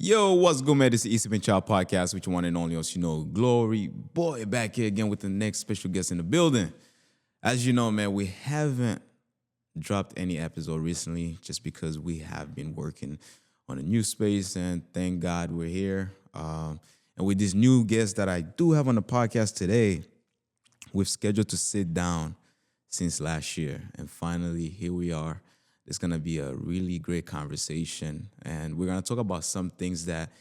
Yo, what's good, man? This is East Child Podcast, which one and only us, Glory Boy, back here again with the next special guest in the building. As you know, man, we haven't dropped any episode recently just because we have been working on a new space, and thank God we're here. And with this new guest that I do have on the podcast today, we've scheduled to sit down since last year, and finally here we are. It's gonna be a really great conversation, and we're gonna talk about some things that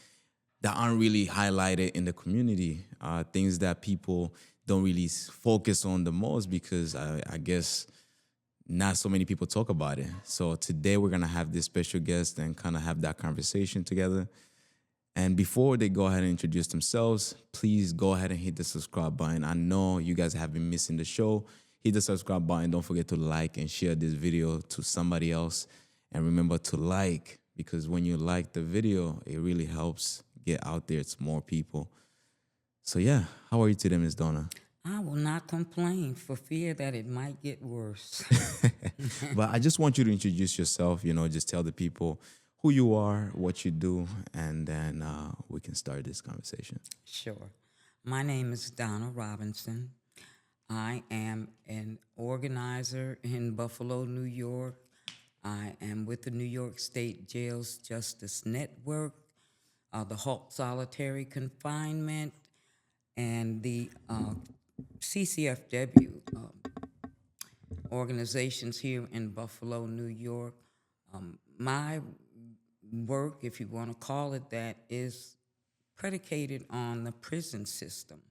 aren't really highlighted in the community, things that people don't really focus on the most because I guess not so many people talk about it. So today we're gonna have this special guest and kind of have that conversation together. And before they go ahead and introduce themselves, please go ahead and hit the subscribe button. I know you guys have been missing the show. Hit the subscribe button. Don't forget to like and share this video to somebody else. And remember to like, because when you like the video, it really helps get out there to more people. So yeah, how are you today, Miss Donna? I will not complain for fear that it might get worse. But I just want you to introduce yourself, just tell the people who you are, what you do, and then we can start this conversation. Sure. My name is Donna Robinson. I am an organizer in Buffalo, New York. I am with the New York State Jails Justice Network, the Halt Solitary Confinement, and the CCFW organizations here in Buffalo, New York. My work, if you want to call it that, is predicated on the prison system.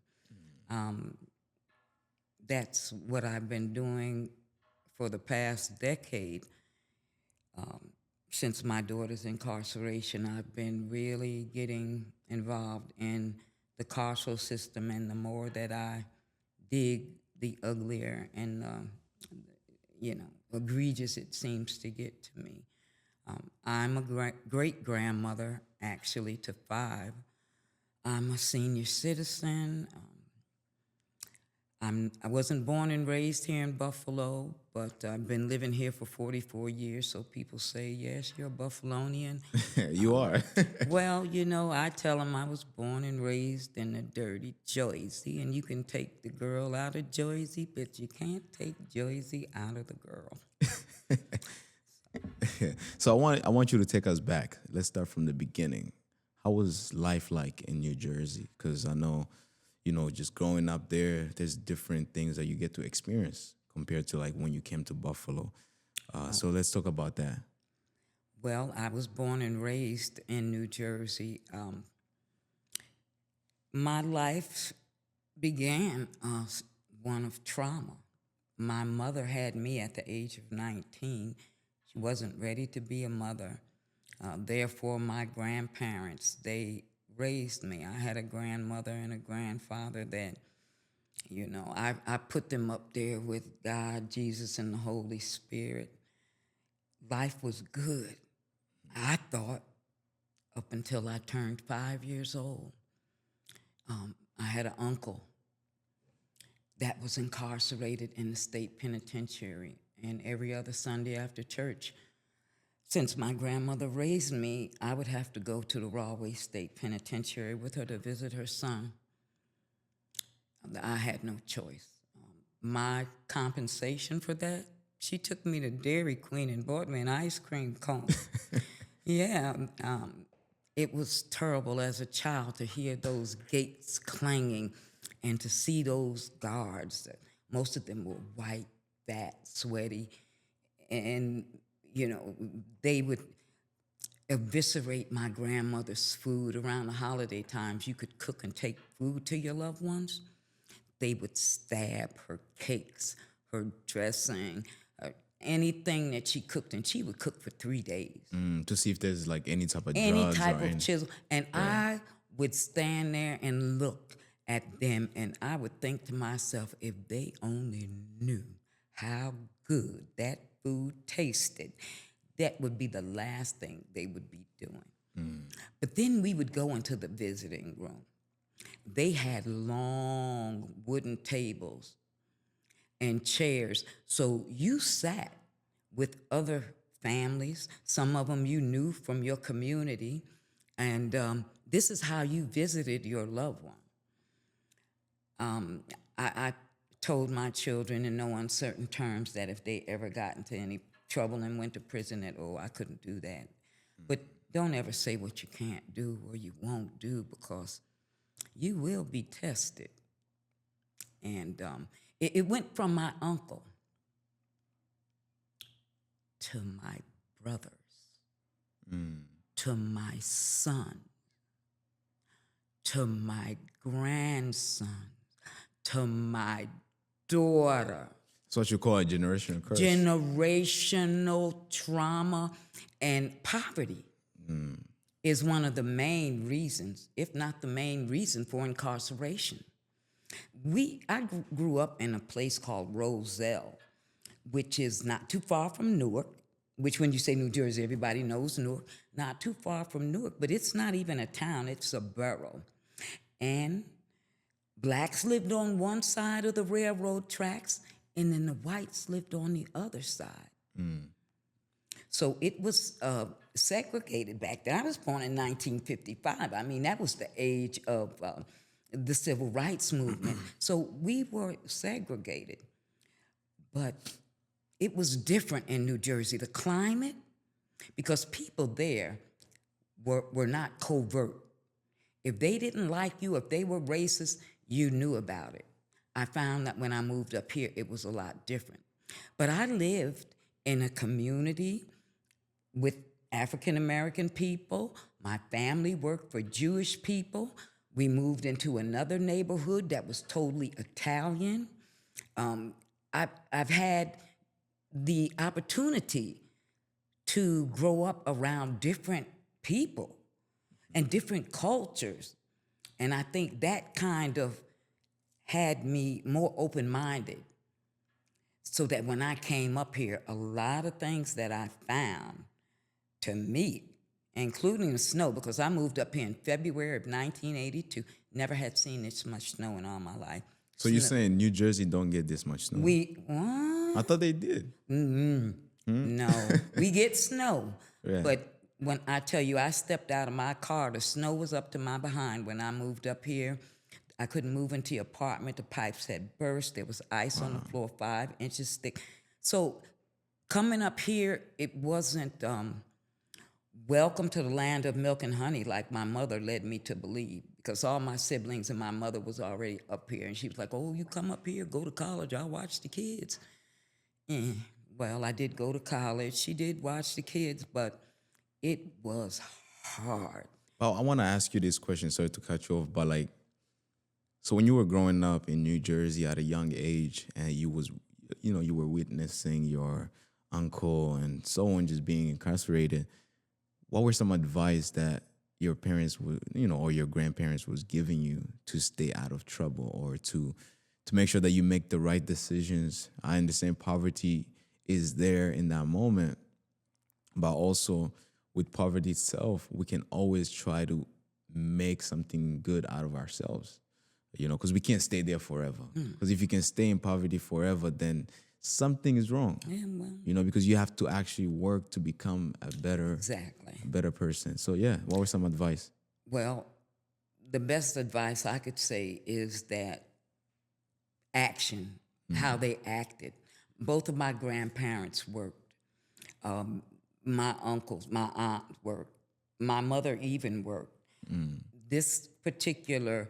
That's what I've been doing for the past decade. Since my daughter's incarceration, I've been really getting involved in the carceral system, and the more that I dig, the uglier and, egregious it seems to get to me. I'm a great-grandmother, actually, to 5. I'm a senior citizen. I wasn't born and raised here in Buffalo, but I've been living here for 44 years, so people say, yes, you're a Buffalonian. You are. Well, I tell them I was born and raised in the dirty Jersey, and you can take the girl out of Jersey, but you can't take Jersey out of the girl. So I want you to take us back. Let's start from the beginning. How was life like in New Jersey? Because I know, just growing up there's different things that you get to experience compared to like when you came to Buffalo. So let's talk about that. Well, I was born and raised in New Jersey. My life began one of trauma. My mother had me at the age of 19. She wasn't ready to be a mother. Therefore, my grandparents, they raised me. I had a grandmother and a grandfather that, I put them up there with God, Jesus, and the Holy Spirit. Life was good, I thought, up until I turned 5 years old. I had an uncle that was incarcerated in the state penitentiary, and every other Sunday after church, since my grandmother raised me, I would have to go to the Rahway State Penitentiary with her to visit her son. I had no choice. My compensation for that, she took me to Dairy Queen and bought me an ice cream cone. Yeah, it was terrible as a child to hear those gates clanging and to see those guards. Most of them were white, fat, sweaty, and they would eviscerate my grandmother's food around the holiday times. You could cook and take food to your loved ones. They would stab her cakes, her dressing, anything that she cooked, and she would cook for 3 days. To see if there's like any type of Any drugs type or of chisel. And I would stand there and look at them, and I would think to myself, if they only knew how good that food tasted, that would be the last thing they would be doing. But then we would go into the visiting room. They had long wooden tables and chairs, so you sat with other families. Some of them you knew from your community, And this is how you visited your loved one. I told my children in no uncertain terms that if they ever got into any trouble and went to prison, that, oh, I couldn't do that. But don't ever say what you can't do or you won't do, because you will be tested. And it went from my uncle to my brothers, to my son, to my grandson, to my daughter. It's what you call a generational curse. Generational trauma and poverty is one of the main reasons, if not the main reason, for incarceration. I grew up in a place called Roselle, which is not too far from Newark, which when you say New Jersey, everybody knows Newark. Not too far from Newark, but it's not even a town, it's a borough. And blacks lived on one side of the railroad tracks, and then the whites lived on the other side. So it was segregated back then. I was born in 1955. I mean, that was the age of the civil rights movement. So we were segregated. But it was different in New Jersey. The climate, because people there were not covert. If they didn't like you, if they were racist, you knew about it. I found that when I moved up here, it was a lot different. But I lived in a community with African American people. My family worked for Jewish people. We moved into another neighborhood that was totally Italian. I've had the opportunity to grow up around different people and different cultures. And I think that kind of had me more open-minded, so that when I came up here, a lot of things that I found to meet, including the snow, because I moved up here in February of 1982, never had seen this much snow in all my life. So you're saying New Jersey don't get this much snow? I thought they did. No, we get snow. Yeah. But when I tell you, I stepped out of my car, the snow was up to my behind when I moved up here. I couldn't move into the apartment. The pipes had burst. There was ice on the floor 5 inches thick. So coming up here, it wasn't welcome to the land of milk and honey like my mother led me to believe, because all my siblings and my mother was already up here. And she was like, oh, you come up here, go to college, I'll watch the kids. Well, I did go to college. She did watch the kids, but it was hard. Well, I want to ask you this question. Sorry to cut you off, but like, so when you were growing up in New Jersey at a young age, and you were witnessing your uncle and so on just being incarcerated, what were some advice that your parents would, or your grandparents was giving you to stay out of trouble, or to make sure that you make the right decisions? I understand poverty is there in that moment, but also with poverty itself, we can always try to make something good out of ourselves, because we can't stay there forever. Because if you can stay in poverty forever, then something is wrong. Yeah, well, Because you have to actually work to become a better person. So yeah, what were some advice? Well, the best advice I could say is that action, how they acted. Both of my grandparents worked. My uncles, my aunt worked. My mother even worked. This particular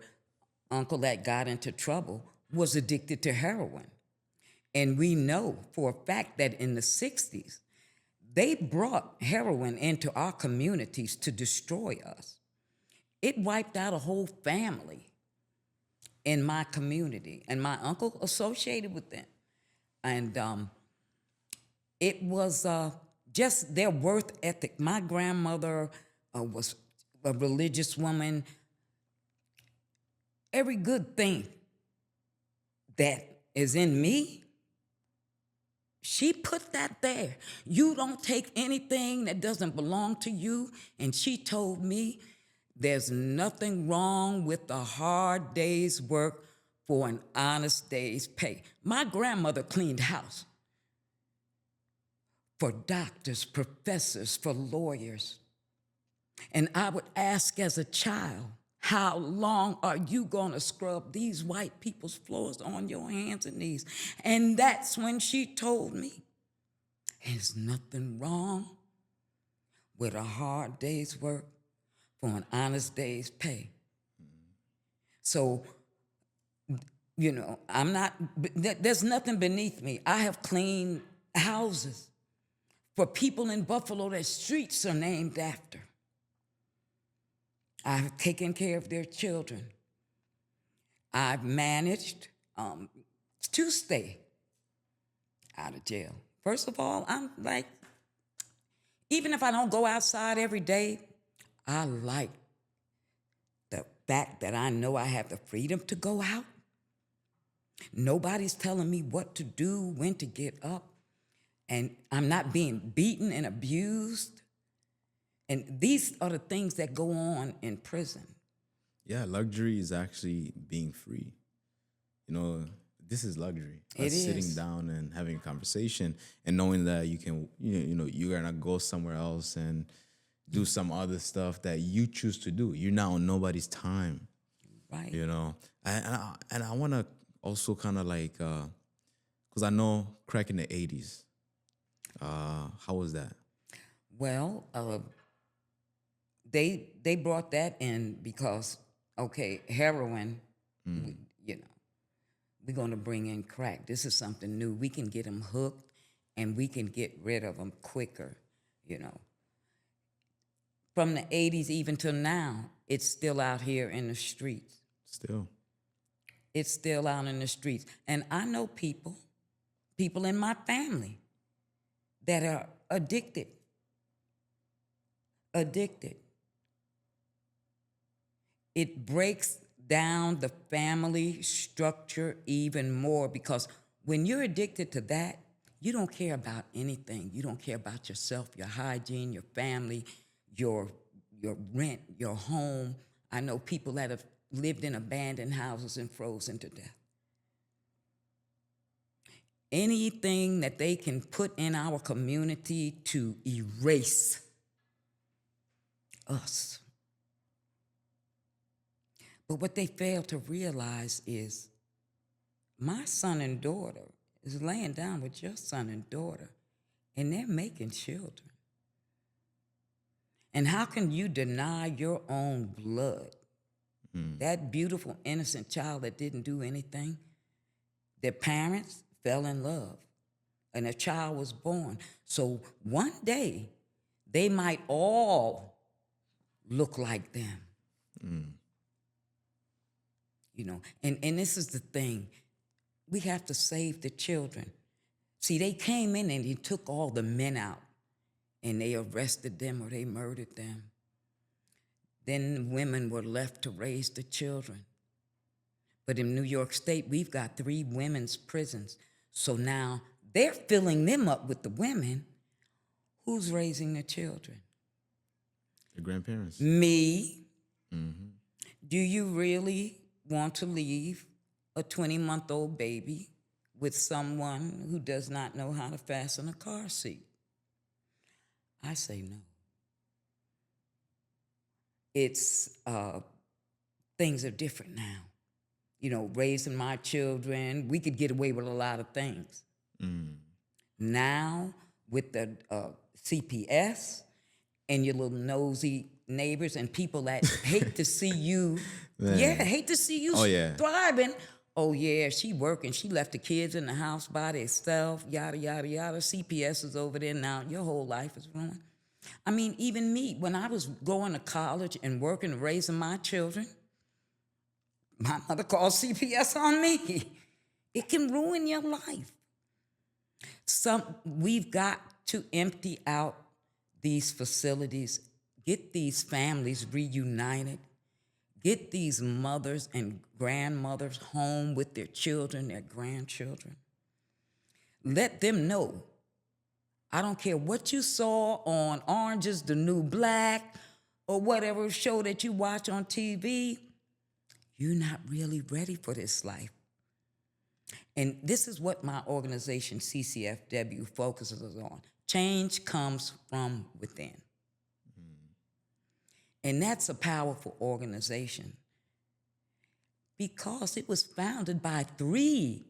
uncle that got into trouble was addicted to heroin. And we know for a fact that in the 60s, they brought heroin into our communities to destroy us. It wiped out a whole family in my community, and my uncle associated with them. And it was just their worth ethic. My grandmother was a religious woman. Every good thing that is in me, she put that there. You don't take anything that doesn't belong to you. And she told me there's nothing wrong with a hard day's work for an honest day's pay. My grandmother cleaned house for doctors, professors, for lawyers. And I would ask as a child, how long are you going to scrub these white people's floors on your hands and knees? And that's when she told me, there's nothing wrong with a hard day's work for an honest day's pay. So, there's nothing beneath me. I have cleaned houses for people in Buffalo that streets are named after. I've taken care of their children. I've managed to stay out of jail. First of all, I'm like, even if I don't go outside every day, I like the fact that I know I have the freedom to go out. Nobody's telling me what to do, when to get up, and I'm not being beaten and abused. And these are the things that go on in prison. Yeah, luxury is actually being free. You know, this is luxury. It is. Sitting down and having a conversation and knowing that you can, you're gonna go somewhere else and do some other stuff that you choose to do. You're not on nobody's time. Right. You know, and I want to also kind of like, because I know crack in the 80s. How was that? Well, they brought that in because, heroin, we're going to bring in crack. This is something new. We can get them hooked and we can get rid of them quicker, From the 80s even till now, it's still out here in the streets. Still. It's still out in the streets. And I know people in my family that are addicted. It breaks down the family structure even more because when you're addicted to that, you don't care about anything. You don't care about yourself, your hygiene, your family, your rent, your home. I know people that have lived in abandoned houses and frozen to death. Anything that they can put in our community to erase us. But what they fail to realize is my son and daughter is laying down with your son and daughter, and they're making children. And how can you deny your own blood? That beautiful, innocent child that didn't do anything, their parents fell in love, and a child was born. So one day, they might all look like them. And this is the thing. We have to save the children. See, they came in and they took all the men out, and they arrested them or they murdered them. Then the women were left to raise the children. But in New York State, we've got 3 women's prisons. So now they're filling them up with the women. Who's raising the children? The grandparents. Me. Do you really want to leave a 20-month-old baby with someone who does not know how to fasten a car seat? I say no. It's, things are different now. Raising my children, we could get away with a lot of things. Now, with the CPS and your little nosy neighbors and people that hate to see you, hate to see you thriving. Oh, yeah, she working. She left the kids in the house by themselves, yada, yada, yada. CPS is over there now. Your whole life is ruined. I mean, even me, when I was going to college and working, raising my children, my mother called CPS on me. It can ruin your life. We've got to empty out these facilities, get these families reunited, get these mothers and grandmothers home with their children, their grandchildren. Let them know, I don't care what you saw on Orange is the New Black or whatever show that you watch on TV, you're not really ready for this life. And this is what my organization, CCFW, focuses on. Change comes from within. And that's a powerful organization because it was founded by 3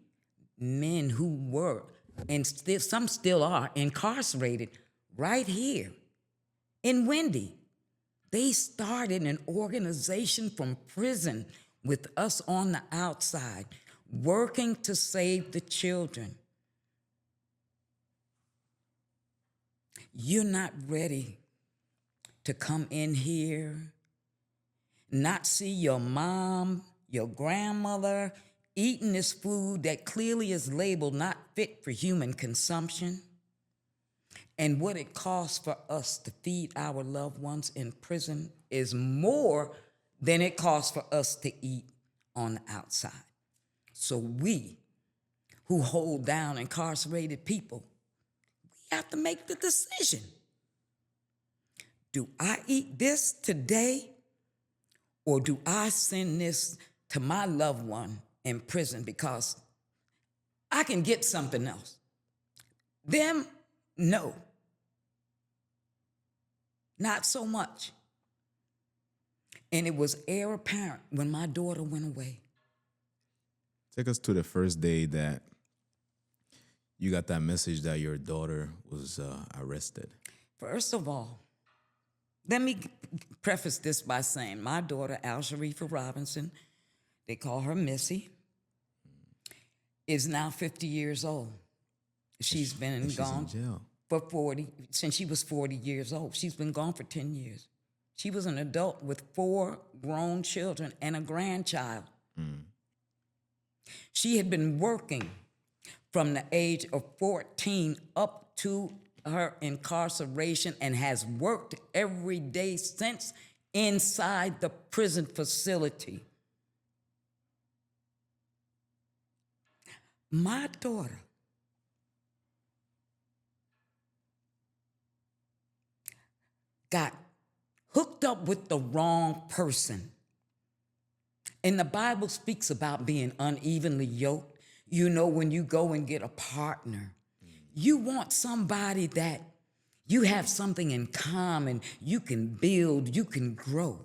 men who were, and still, some still are, incarcerated right here in Wendy. They started an organization from prison with us on the outside, working to save the children. You're not ready to come in here, not see your mom, your grandmother eating this food that clearly is labeled not fit for human consumption, and what it costs for us to feed our loved ones in prison is more than it costs for us to eat on the outside. So we who hold down incarcerated people, we have to make the decision. Do I eat this today, or do I send this to my loved one in prison because I can get something else? Them, no. Not so much. And it was heir apparent when my daughter went away. Take us to the first day that you got that message that your daughter was arrested. First of all, let me preface this by saying my daughter, Al-Sharifa Robinson, they call her Missy, is now 50 years old. She's been gone in jail for 40, since she was 40 years old. She's been gone for 10 years. She was an adult with 4 grown children and a grandchild. She had been working from the age of 14 up to her incarceration and has worked every day since inside the prison facility. My daughter got hooked up with the wrong person. And the Bible speaks about being unevenly yoked. You know, when you go and get a partner, you want somebody that you have something in common, you can build, you can grow.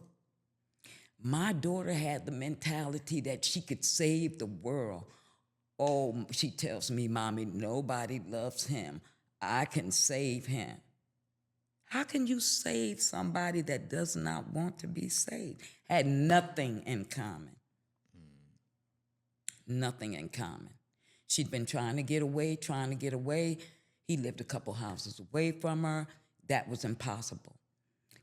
My daughter had the mentality that she could save the world. Oh, she tells me, Mommy, nobody loves him. I can save him. How can you save somebody that does not want to be saved? Had nothing in common. Nothing in common. She'd been trying to get away. He lived a couple houses away from her. That was impossible.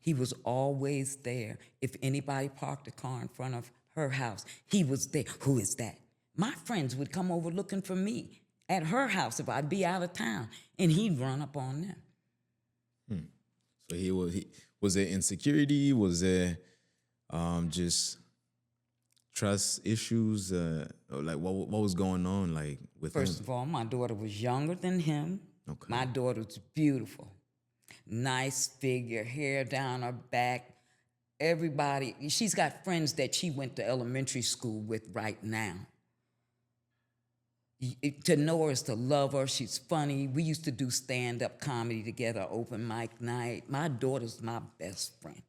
He was always there. If anybody parked a car in front of her house, he was there. Who is that? My friends would come over looking for me at her house if I'd be out of town, and he'd run up on them. So was there insecurity? Was there just trust issues? Like what was going on like with First him? of all, my daughter was younger than him. Okay. My daughter was beautiful. Nice figure, hair down her back. Everybody, she's got friends that she went to elementary school with right now. To know her is to love her. She's funny. We used to do stand-up comedy together, open mic night. My daughter's my best friend.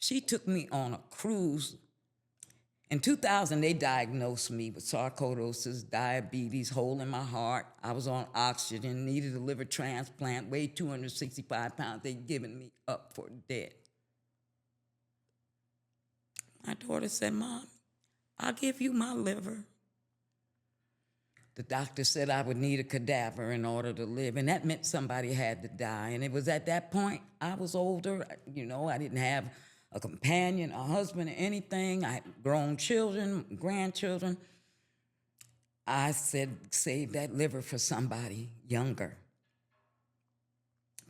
She took me on a cruise. In 2000, they diagnosed me with sarcoidosis, diabetes, hole in my heart. I was on oxygen, needed a liver transplant, weighed 265 pounds. They'd given me up for dead. My daughter said, Mom, I'll give you my liver. The doctor said I would need a cadaver in order to live, and that meant somebody had to die. And it was at that point, I was older. You know, I didn't have a companion, a husband, or anything. I had grown children, grandchildren. I said, save that liver for somebody younger.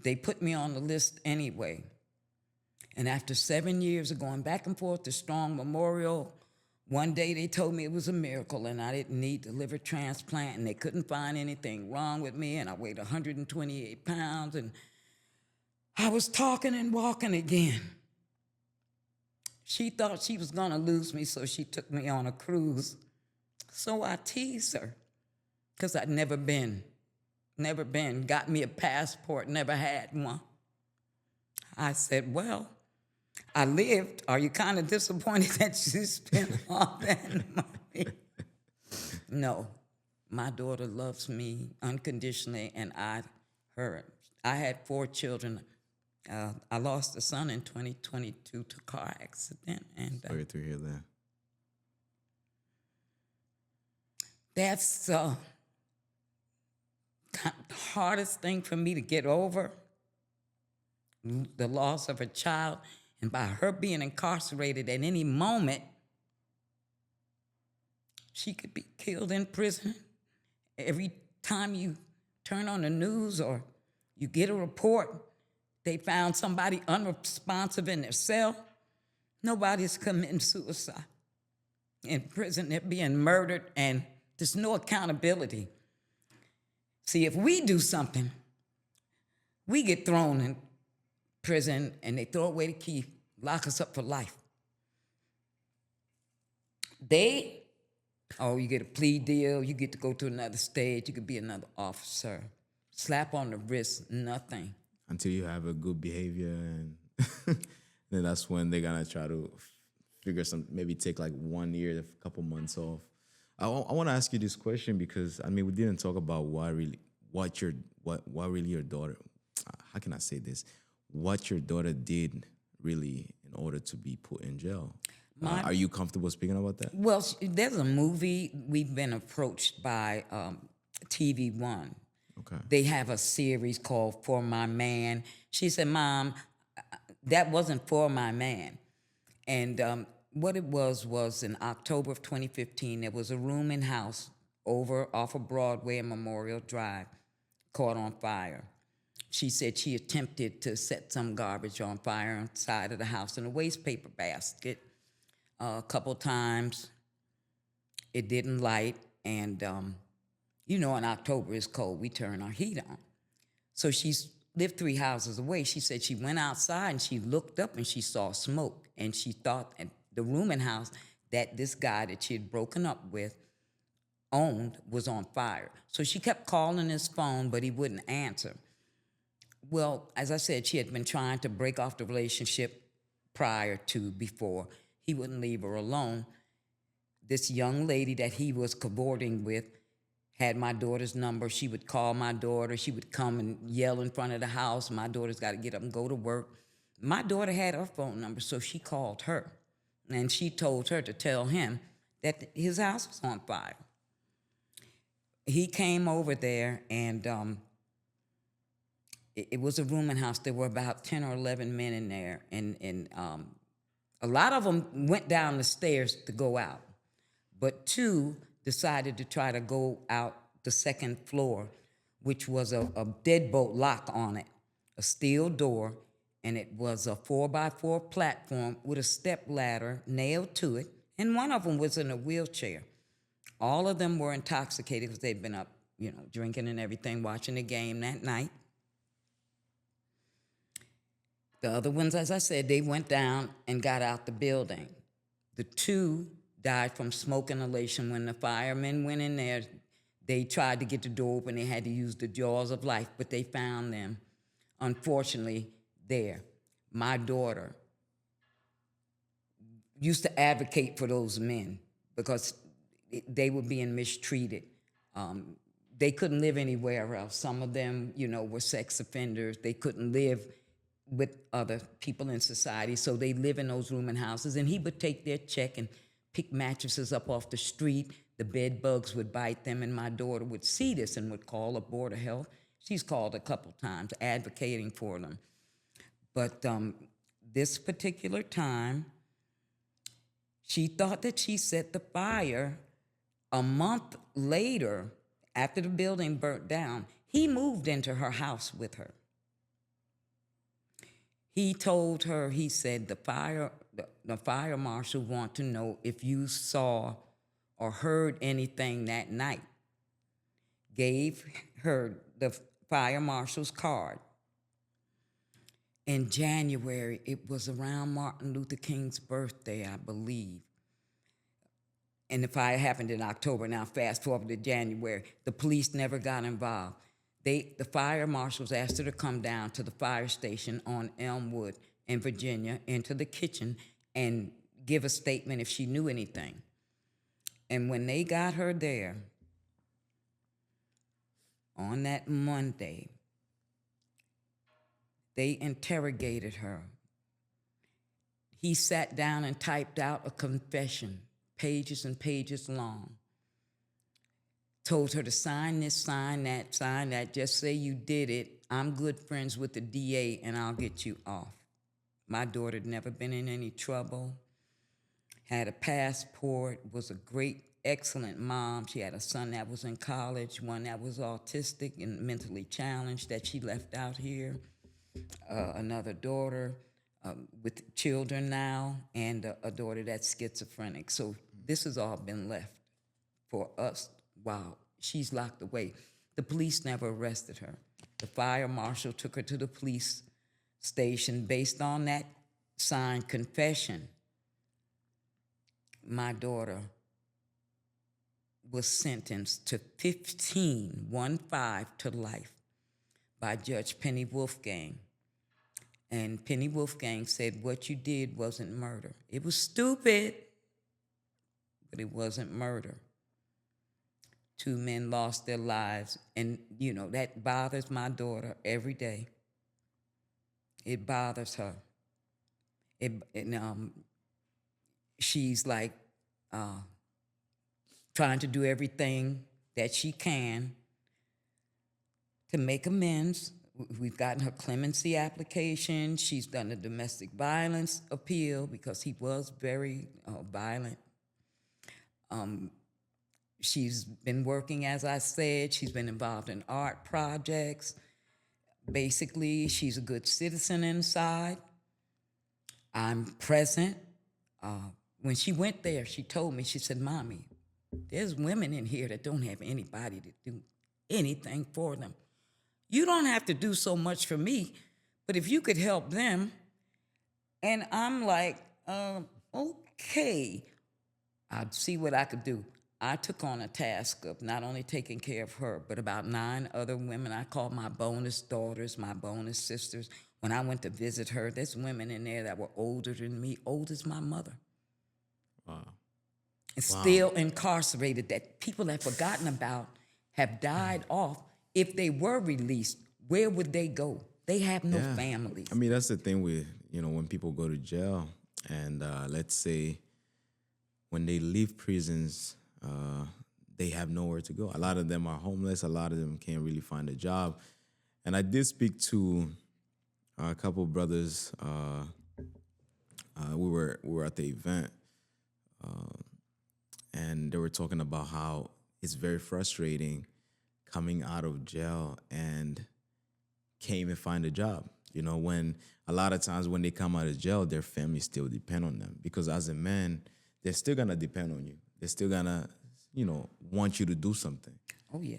They put me on the list anyway. And after 7 years of going back and forth to Strong Memorial, one day they told me it was a miracle and I didn't need the liver transplant and they couldn't find anything wrong with me, and I weighed 128 pounds and I was talking and walking again. She thought she was gonna lose me, so she took me on a cruise. So I teased her, because I'd never been, got me a passport, never had one. I said, well, I lived. Are you kind of disappointed that you spent all that money? No, my daughter loves me unconditionally, and I her. I had 4 children. I lost a son in 2022 to a car accident, and Sorry to hear that. that's the hardest thing for me to get over, the loss of a child. And by her being incarcerated at any moment, she could be killed in prison. Every time you turn on the news or you get a report, they found somebody unresponsive in their cell. Nobody's committing suicide. In prison, they're being murdered, and there's no accountability. See, if we do something, we get thrown in prison and they throw away the key, lock us up for life. You get a plea deal, you get to go to another stage, you could be another officer. Slap on the wrist, nothing. Until you have a good behavior, and then that's when they're gonna try to figure maybe take like 1 year, a couple months off. I want to ask you this question because I mean we didn't talk about why really your daughter. How can I say this? What your daughter did really in order to be put in jail. Are you comfortable speaking about that? Well, there's a movie we've been approached by TV One. Okay. They have a series called For My Man. She said, Mom, that wasn't For My Man. And what it was in October of 2015, there was a rooming house over off of Broadway and Memorial Drive caught on fire. She said she attempted to set some garbage on fire inside of the house in a waste paper basket. A couple times it didn't light, and in October it's cold, we turn our heat on. So she's lived 3 houses away. She said she went outside and she looked up and she saw smoke, and she thought that the rooming house that this guy that she had broken up with owned was on fire. So she kept calling his phone, but he wouldn't answer. Well, as I said, she had been trying to break off the relationship before. He wouldn't leave her alone. This young lady that he was cavorting with had my daughter's number. She would call my daughter. She would come and yell in front of the house. My daughter's got to get up and go to work. My daughter had her phone number, so she called her. And she told her to tell him that his house was on fire. He came over there, and it was a rooming house. There were about 10 or 11 men in there, and a lot of them went down the stairs to go out, but 2 decided to try to go out the second floor, which was a deadbolt lock on it, a steel door, and it was a 4x4 platform with a step ladder nailed to it, and one of them was in a wheelchair. All of them were intoxicated because they'd been up, drinking and everything, watching the game that night. The other ones, as I said, they went down and got out the building. The 2 died from smoke inhalation. When the firemen went in there, they tried to get the door open. They had to use the jaws of life, but they found them, unfortunately, there. My daughter used to advocate for those men because they were being mistreated. They couldn't live anywhere else. Some of them, were sex offenders. They couldn't live with other people in society, so they live in those rooming houses, and he would take their check and pick mattresses up off the street. The bed bugs would bite them, and my daughter would see this and would call the Board of Health. She's called a couple times advocating for them. But this particular time, she thought that she set the fire. A month later, after the building burnt down, he moved into her house with her. He told her, he said, the fire marshal want to know if you saw or heard anything that night. Gave her the fire marshal's card. In January, it was around Martin Luther King's birthday, I believe. And the fire happened in October. Now, fast forward to January. The police never got involved. The fire marshals asked her to come down to the fire station on Elmwood in Virginia into the kitchen and give a statement if she knew anything. And when they got her there on that Monday, they interrogated her. He sat down and typed out a confession, pages and pages long. Told her to sign this, sign that, just say you did it. I'm good friends with the DA and I'll get you off. My daughter had never been in any trouble, had a passport, was a great, excellent mom. She had a son that was in college, one that was autistic and mentally challenged that she left out here, another daughter with children now, and a daughter that's schizophrenic. So this has all been left for us while she's locked away. The police never arrested her. The fire marshal took her to the police station based on that signed confession. My daughter was sentenced to 15 to life by Judge Penny Wolfgang. And Penny Wolfgang said, what you did wasn't murder. It was stupid, but it wasn't murder. 2 men lost their lives, and, that bothers my daughter every day. It bothers her. She's like trying to do everything that she can to make amends. We've gotten her clemency application. She's done a domestic violence appeal because he was very violent. She's been working, as I said. She's been involved in art projects. Basically, she's a good citizen inside. I'm present. When she went there, she told me, she said, Mommy, there's women in here that don't have anybody to do anything for them. You don't have to do so much for me, but if you could help them. And I'm like, okay, I'd see what I could do. I took on a task of not only taking care of her, but about 9 other women I call my bonus daughters, my bonus sisters. When I went to visit her, there's women in there that were older than me, old as my mother. Wow. And still incarcerated, that people have forgotten about, have died off. If they were released, where would they go? They have no families. I mean, that's the thing with, when people go to jail and let's say when they leave prisons, they have nowhere to go. A lot of them are homeless. A lot of them can't really find a job. And I did speak to a couple of brothers. We were at the event, and they were talking about how it's very frustrating coming out of jail and can't even find a job. When a lot of times when they come out of jail, their family still depend on them, because as a man, they're still gonna depend on you. They're still gonna, want you to do something. Oh yeah.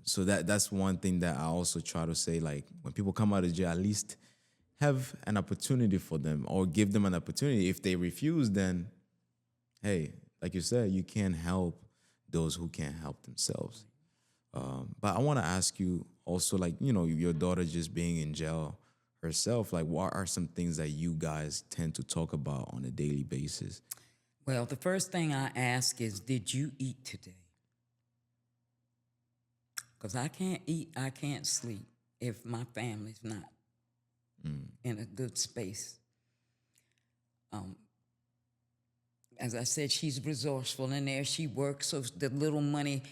So that's one thing that I also try to say. Like, when people come out of jail, at least have an opportunity for them, or give them an opportunity. If they refuse, then hey, like you said, you can't help those who can't help themselves. But I want to ask you also, like, your daughter just being in jail herself, like, what are some things that you guys tend to talk about on a daily basis? Well, the first thing I ask is, did you eat today? Because I can't eat, I can't sleep if my family's not in a good space. As I said, she's resourceful in there. She works, so the little money,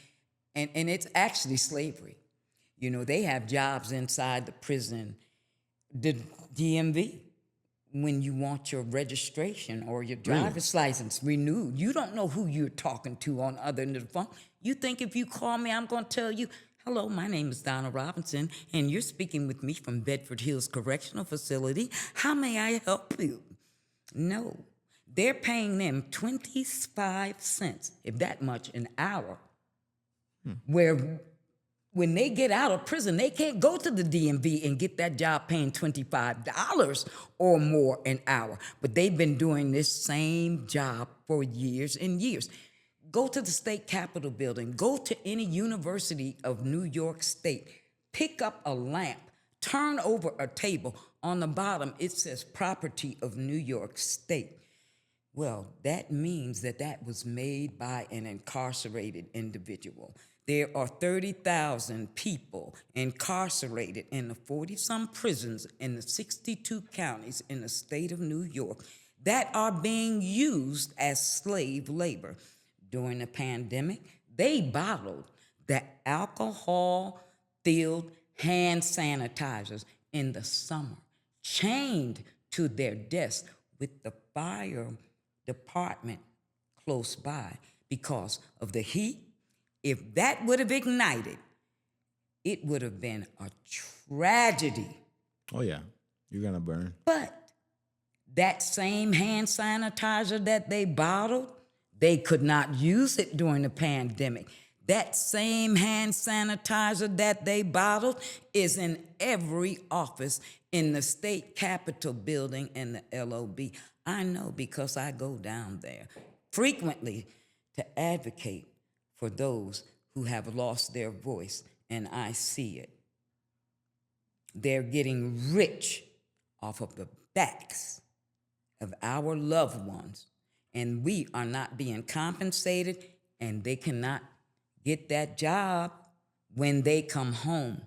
and it's actually slavery. They have jobs inside the prison, the DMV. When you want your registration or your driver's license renewed, you don't know who you're talking to on other end of the phone. You think if you call me, I'm going to tell you, hello, my name is Donna Robinson, and you're speaking with me from Bedford Hills Correctional Facility. How may I help you? No. They're paying them 25 cents, if that much, an hour, where when they get out of prison, they can't go to the DMV and get that job paying $25 or more an hour. But they've been doing this same job for years and years. Go to the state capitol building. Go to any university of New York State. Pick up a lamp. turn over a table. On the bottom, it says property of New York State. Well, that means that that was made by an incarcerated individual. There are 30,000 people incarcerated in the 40-some prisons in the 62 counties in the state of New York that are being used as slave labor. During the pandemic, they bottled the alcohol-filled hand sanitizers in the summer, chained to their desks with the fire department close by because of the heat. If that would have ignited, it would have been a tragedy. Oh yeah, you're gonna burn. But that same hand sanitizer that they bottled, they could not use it during the pandemic. That same hand sanitizer that they bottled is in every office in the state capitol building and the LOB. I know because I go down there frequently to advocate for those who have lost their voice, and I see it. They're getting rich off of the backs of our loved ones, and we are not being compensated, and they cannot get that job when they come home.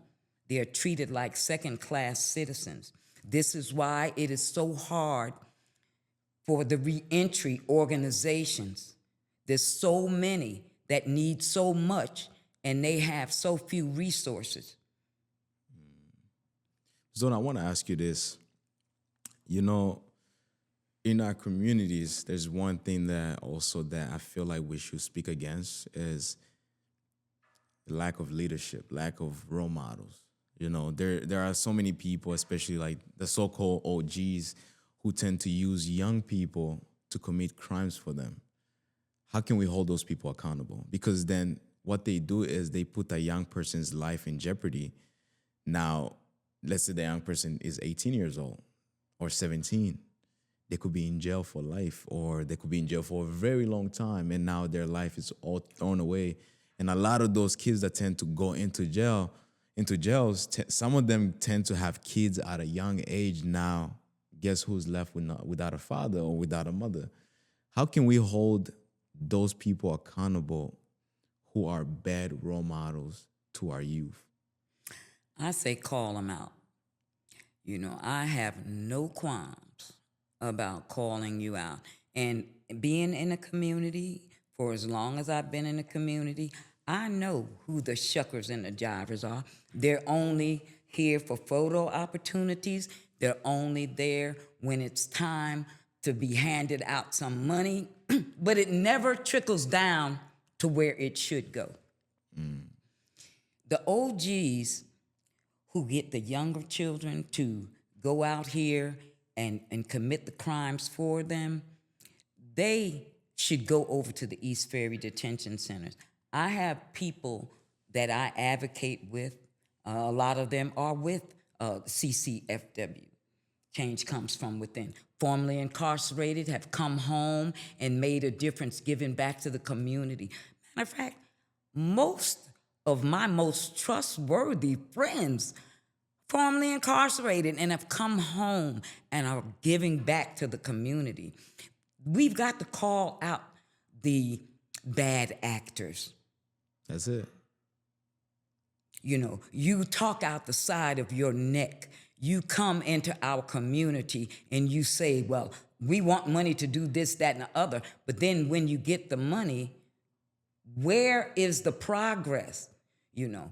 They're treated like second-class citizens. This is why it is so hard for the reentry organizations. There's so many that need so much, and they have so few resources. Zona, I want to ask you this. You know, in our communities, there's one thing that I feel like we should speak against is lack of leadership, lack of role models. You know, there are so many people, especially like the so-called OGs, who tend to use young people to commit crimes for them. How can we hold those people accountable? Because then what they do is they put a young person's life in jeopardy. Now, let's say the young person is 18 years old or 17. They could be in jail for life, or they could be in jail for a very long time, and now their life is all thrown away. And a lot of those kids that tend to go into jails, some of them tend to have kids at a young age. Now, guess who's left without a father or without a mother? How can we hold those people accountable who are bad role models to our youth? I say call them out. You know, I have no qualms about calling you out. And being in a community, for as long as I've been in the community, I know who the shuckers and the jivers are. They're only here for photo opportunities. They're only there when it's time to be handed out some money, but it never trickles down to where it should go. The OGs who get the younger children to go out here and commit the crimes for them, they should go over to the East Ferry detention centers. I have people that I advocate with. A lot of them are with CCFW. Change comes from within. Formerly incarcerated, have come home and made a difference, giving back to the community. Matter of fact, most of my most trustworthy friends formerly incarcerated and have come home and are giving back to the community. We've got to call out the bad actors. That's it. You know, you talk out the side of your neck. You come into our community and you say, well, we want money to do this, that, and the other. But then when you get the money, where is the progress? You know,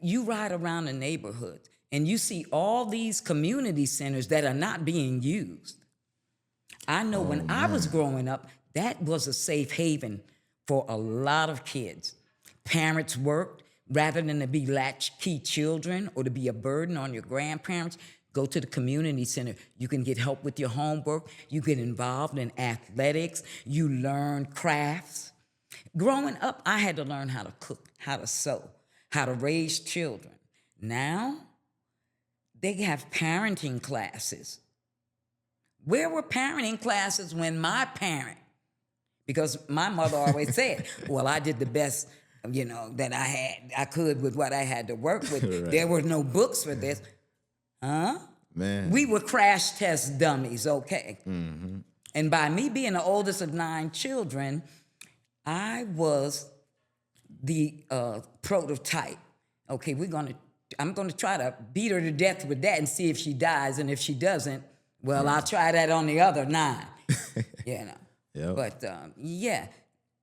you ride around the neighborhoods and you see all these community centers that are not being used. I know when I was growing up, that was a safe haven for a lot of kids. Parents worked. Rather than to be latchkey children or to be a burden on your grandparents, go to the community center. You can get help with your homework. You get involved in athletics. You learn crafts. Growing up, I had to learn how to cook, how to sew, how to raise children. Now, they have parenting classes. Where were parenting classes when my parent, because my mother always said, well, I did the best that I could with what I had to work with. Right. There were no books for this. Huh? Man. We were crash test dummies, okay? And by me being the oldest of 9 children, I was the prototype. Okay, I'm gonna try to beat her to death with that and see if she dies. And if she doesn't, well, I'll try that on the other 9. You know. Yep. But yeah,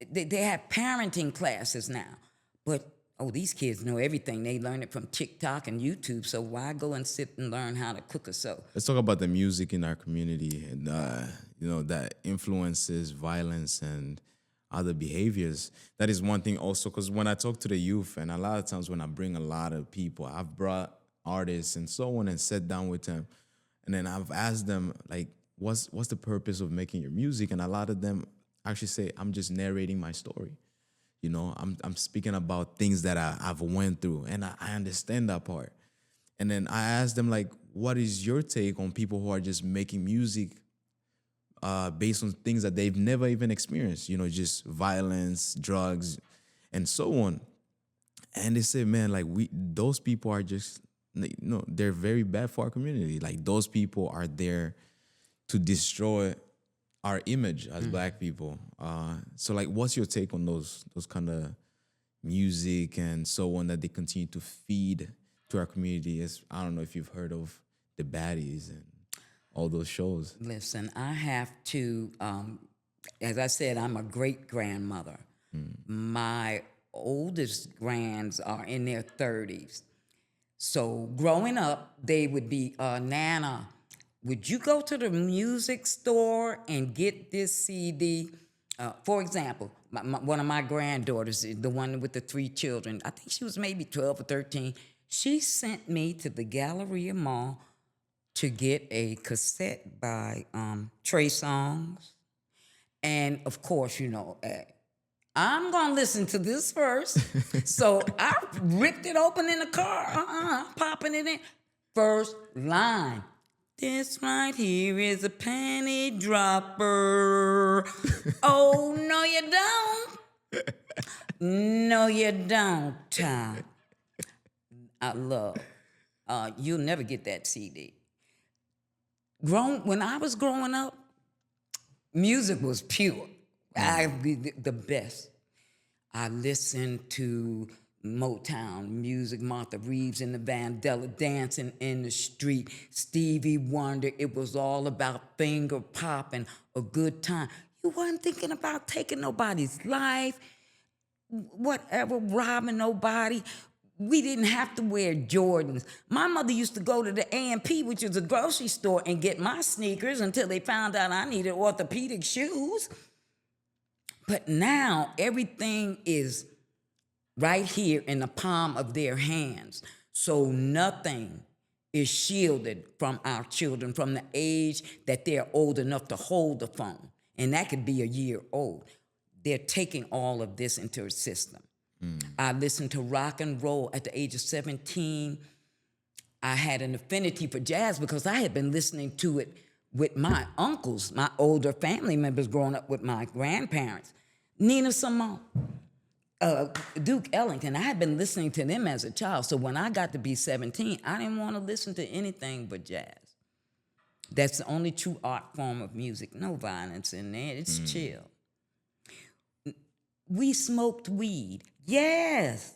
they have parenting classes now. But these kids know everything. They learn it from TikTok and YouTube. So why go and sit and learn how to cook or sew? Let's talk about the music in our community and that influences violence and other behaviors. That is one thing also, because when I talk to the youth, and a lot of times when I bring a lot of people, I've brought artists and so on and sat down with them, and then I've asked them like, what's the purpose of making your music? And a lot of them actually say, I'm just narrating my story. You know, I'm speaking about things that I've went through, and I understand that part. And then I asked them like, what is your take on people who are just making music based on things that they've never even experienced? You know, just violence, drugs, and so on. And they say, man, like those people are just, they're very bad for our community. Like those people are there to destroy our image as Black people. So like, what's your take on those kind of music and so on that they continue to feed to our community? I don't know if you've heard of the Baddies and all those shows. Listen, I have to, as I said, I'm a great-grandmother. My oldest grands are in their 30s. So growing up, they would be, Nana, would you go to the music store and get this CD? For example, one of my granddaughters, the one with the 3 children, I think she was maybe 12 or 13. She sent me to the Galleria Mall to get a cassette by Trey Songz. And of course, I'm gonna listen to this first. So I ripped it open in the car, popping it in. First line. This right here is a penny dropper. Oh, no, you don't. No, you don't, Tom. I love. You'll never get that CD. When I was growing up, music was pure. The best. I listened to Motown music, Martha Reeves and the Vandella dancing in the street, Stevie Wonder. It was all about finger popping, a good time. You weren't thinking about taking nobody's life, whatever, robbing nobody. We didn't have to wear Jordans. My mother used to go to the A&P, which is a grocery store, and get my sneakers until they found out I needed orthopedic shoes. But now everything is right here in the palm of their hands. So nothing is shielded from our children from the age that they're old enough to hold the phone. And that could be a year old. They're taking all of this into a system. I listened to rock and roll at the age of 17. I had an affinity for jazz because I had been listening to it with my uncles, my older family members growing up with my grandparents. Nina Simone, Duke Ellington. I had been listening to them as a child. So when I got to be 17, I didn't want to listen to anything but jazz. That's the only true art form of music. No violence in there. It's chill. We smoked weed. Yes.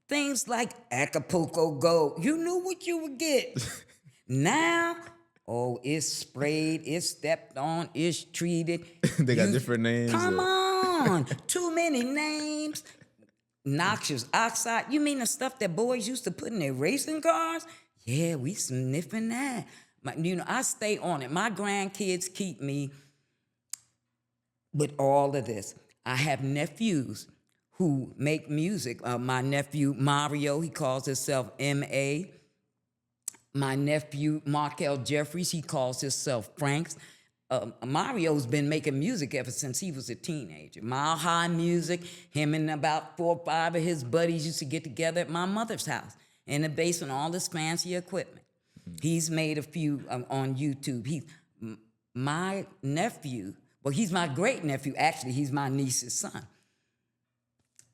Things like Acapulco Gold. You knew what you would get. Now, it's sprayed, it's stepped on, it's treated. They got different names. Come on. Too many names. Noxious oxide. You mean the stuff that boys used to put in their racing cars? Yeah, we sniffing that. I stay on it. My grandkids keep me with all of this. I have nephews who make music. My nephew, Mario, he calls himself M.A. My nephew, Markel Jeffries, he calls himself Franks. Mario's been making music ever since he was a teenager. Mile High Music, him and about 4 or 5 of his buddies used to get together at my mother's house in the basement, all this fancy equipment. He's made a few on YouTube. My nephew, well, he's my great nephew. Actually, he's my niece's son.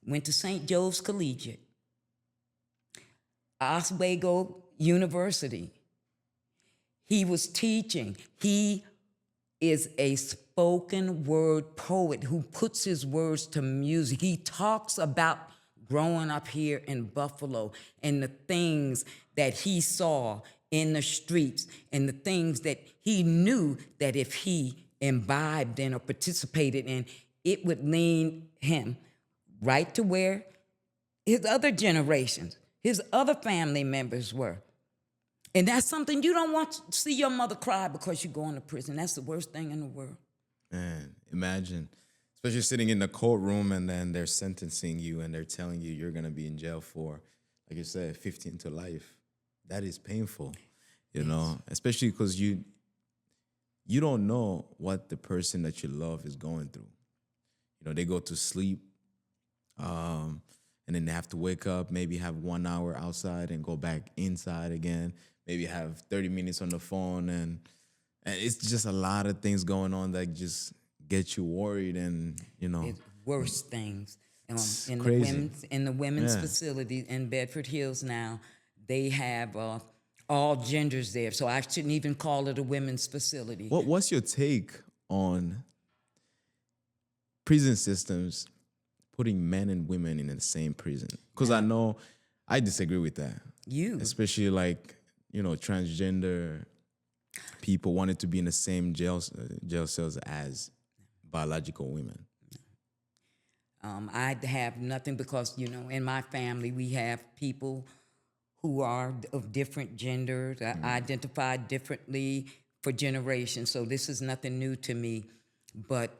Went to St. Joe's Collegiate, Oswego University, He was teaching. He is a spoken word poet who puts his words to music. He talks about growing up here in Buffalo and the things that he saw in the streets and the things that he knew that if he imbibed in or participated in, it would lead him right to where his other generations, his other family members were. And that's something you don't want to see your mother cry because you're going to prison. That's the worst thing in the world. Man, imagine, especially sitting in the courtroom and then they're sentencing you and they're telling you you're going to be in jail for, like you said, 15 to life. That is painful, you know, especially because you don't know what the person that you love is going through. You know, they go to sleep and then they have to wake up, maybe have 1 hour outside and go back inside again, maybe have 30 minutes on the phone. And it's just a lot of things going on that just get you worried and, you know. It's worse things. It's In crazy. the women's facility in Bedford Hills now, they have all genders there. So I shouldn't even call it a women's facility. What's your take on prison systems putting men and women in the same prison? Because I know I disagree with that. Especially like, you know, transgender people wanted to be in the same jail cells as biological women. I have nothing because, you know, in my family, we have people who are of different genders, identify differently for generations. So this is nothing new to me. But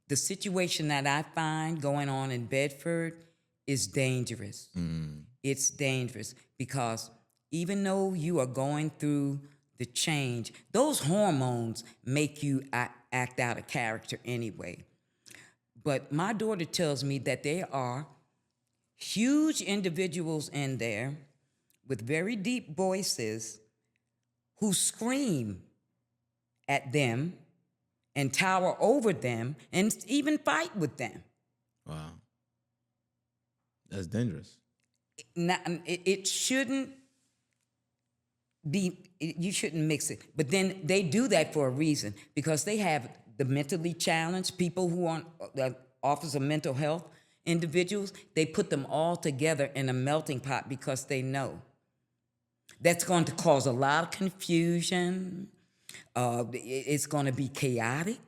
the situation that I find going on in Bedford is dangerous. It's dangerous because even though you are going through the change, those hormones make you act out of character anyway. But my daughter tells me that there are huge individuals in there with very deep voices who scream at them and tower over them and even fight with them. Wow. That's dangerous. It shouldn't be, you shouldn't mix it. But then they do that for a reason because they have the mentally challenged, people who are the Office of Mental Health individuals, they put them all together in a melting pot because they know that's going to cause a lot of confusion. It's going to be chaotic.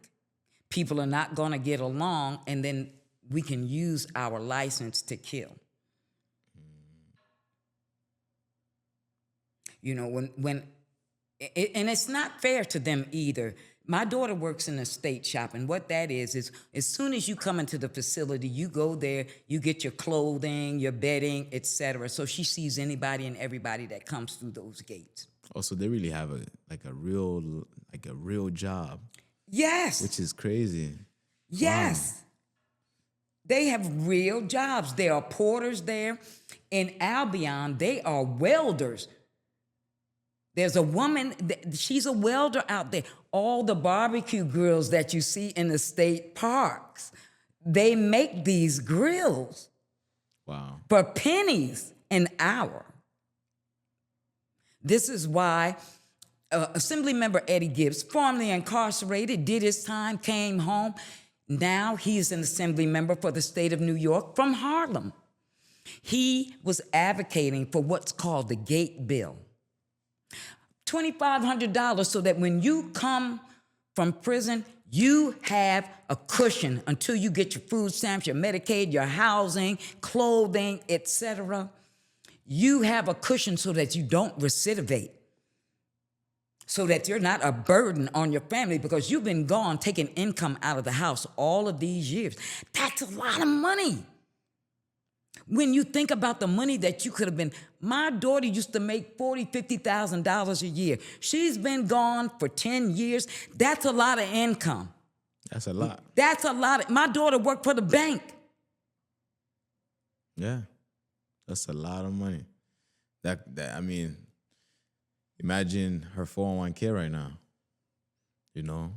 People are not going to get along, and then we can use our license to kill. You know, and it's not fair to them either. My daughter works in a state shop, and what that is as soon as you come into the facility, you go there, you get your clothing, your bedding, etc. So she sees anybody and everybody that comes through those gates. Also, they really have a real job. Yes. Which is crazy. Yes. Wow. They have real jobs. There are porters there. In Albion, they are welders. There's a woman, she's a welder out there. All the barbecue grills that you see in the state parks, they make these grills. Wow. For pennies an hour. This is why Assemblymember Eddie Gibbs, formerly incarcerated, did his time, came home. Now he's an assembly member for the state of New York from Harlem. He was advocating for what's called the gate bill. $2,500 so that when you come from prison, you have a cushion until you get your food stamps, your Medicaid, your housing, clothing, etc. You have a cushion so that you don't recidivate, so that you're not a burden on your family because you've been gone taking income out of the house all of these years. That's a lot of money. When you think about the money that you could have been, my daughter used to make $40,000, $50,000 a year. She's been gone for 10 years. That's a lot of income. That's a lot. That's a lot. My daughter worked for the bank. Yeah, that's a lot of money. That I mean, imagine her 401k right now. You know,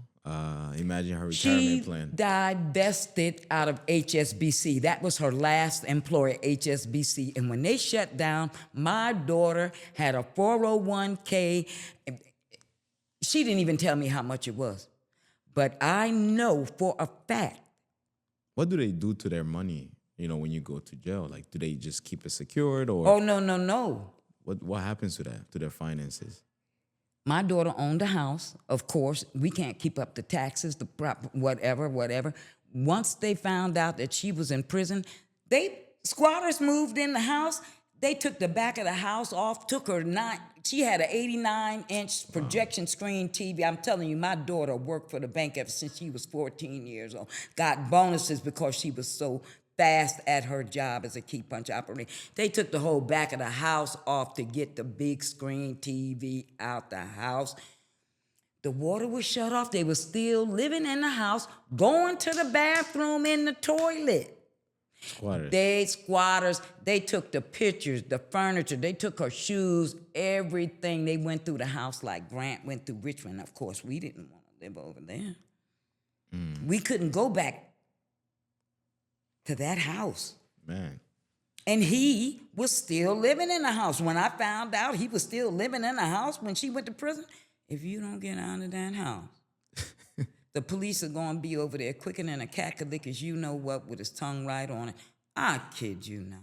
imagine her retirement plan. She divested out of HSBC. That was her last employer, HSBC. And when they shut down, my daughter had a 401k. She didn't even tell me how much it was. But I know for a fact. What do they do to their money, when you go to jail? Like, do they just keep it secured, or Oh, no. what happens to that, to their finances? My daughter owned a house. Of course, we can't keep up the taxes, whatever. Once they found out that she was in prison, squatters moved in the house. They took the back of the house off, she had an 89-inch projection screen TV. I'm telling you, my daughter worked for the bank ever since she was 14 years old. Got bonuses because she was so fast at her job as a key punch operator. They took the whole back of the house off to get the big screen TV out the house. The water was shut off. They were still living in the house, going to the bathroom in the toilet. Squatters. They took the pictures, the furniture, they took her shoes, everything. They went through the house like Grant went through Richmond. Of course, we didn't want to live over there. We couldn't go back to that house. Man. And he was still living in the house. When I found out he was still living in the house when she went to prison, if you don't get out of that house, the police are going to be over there quicker than a cat could lick as you know what with his tongue right on it. I kid you not.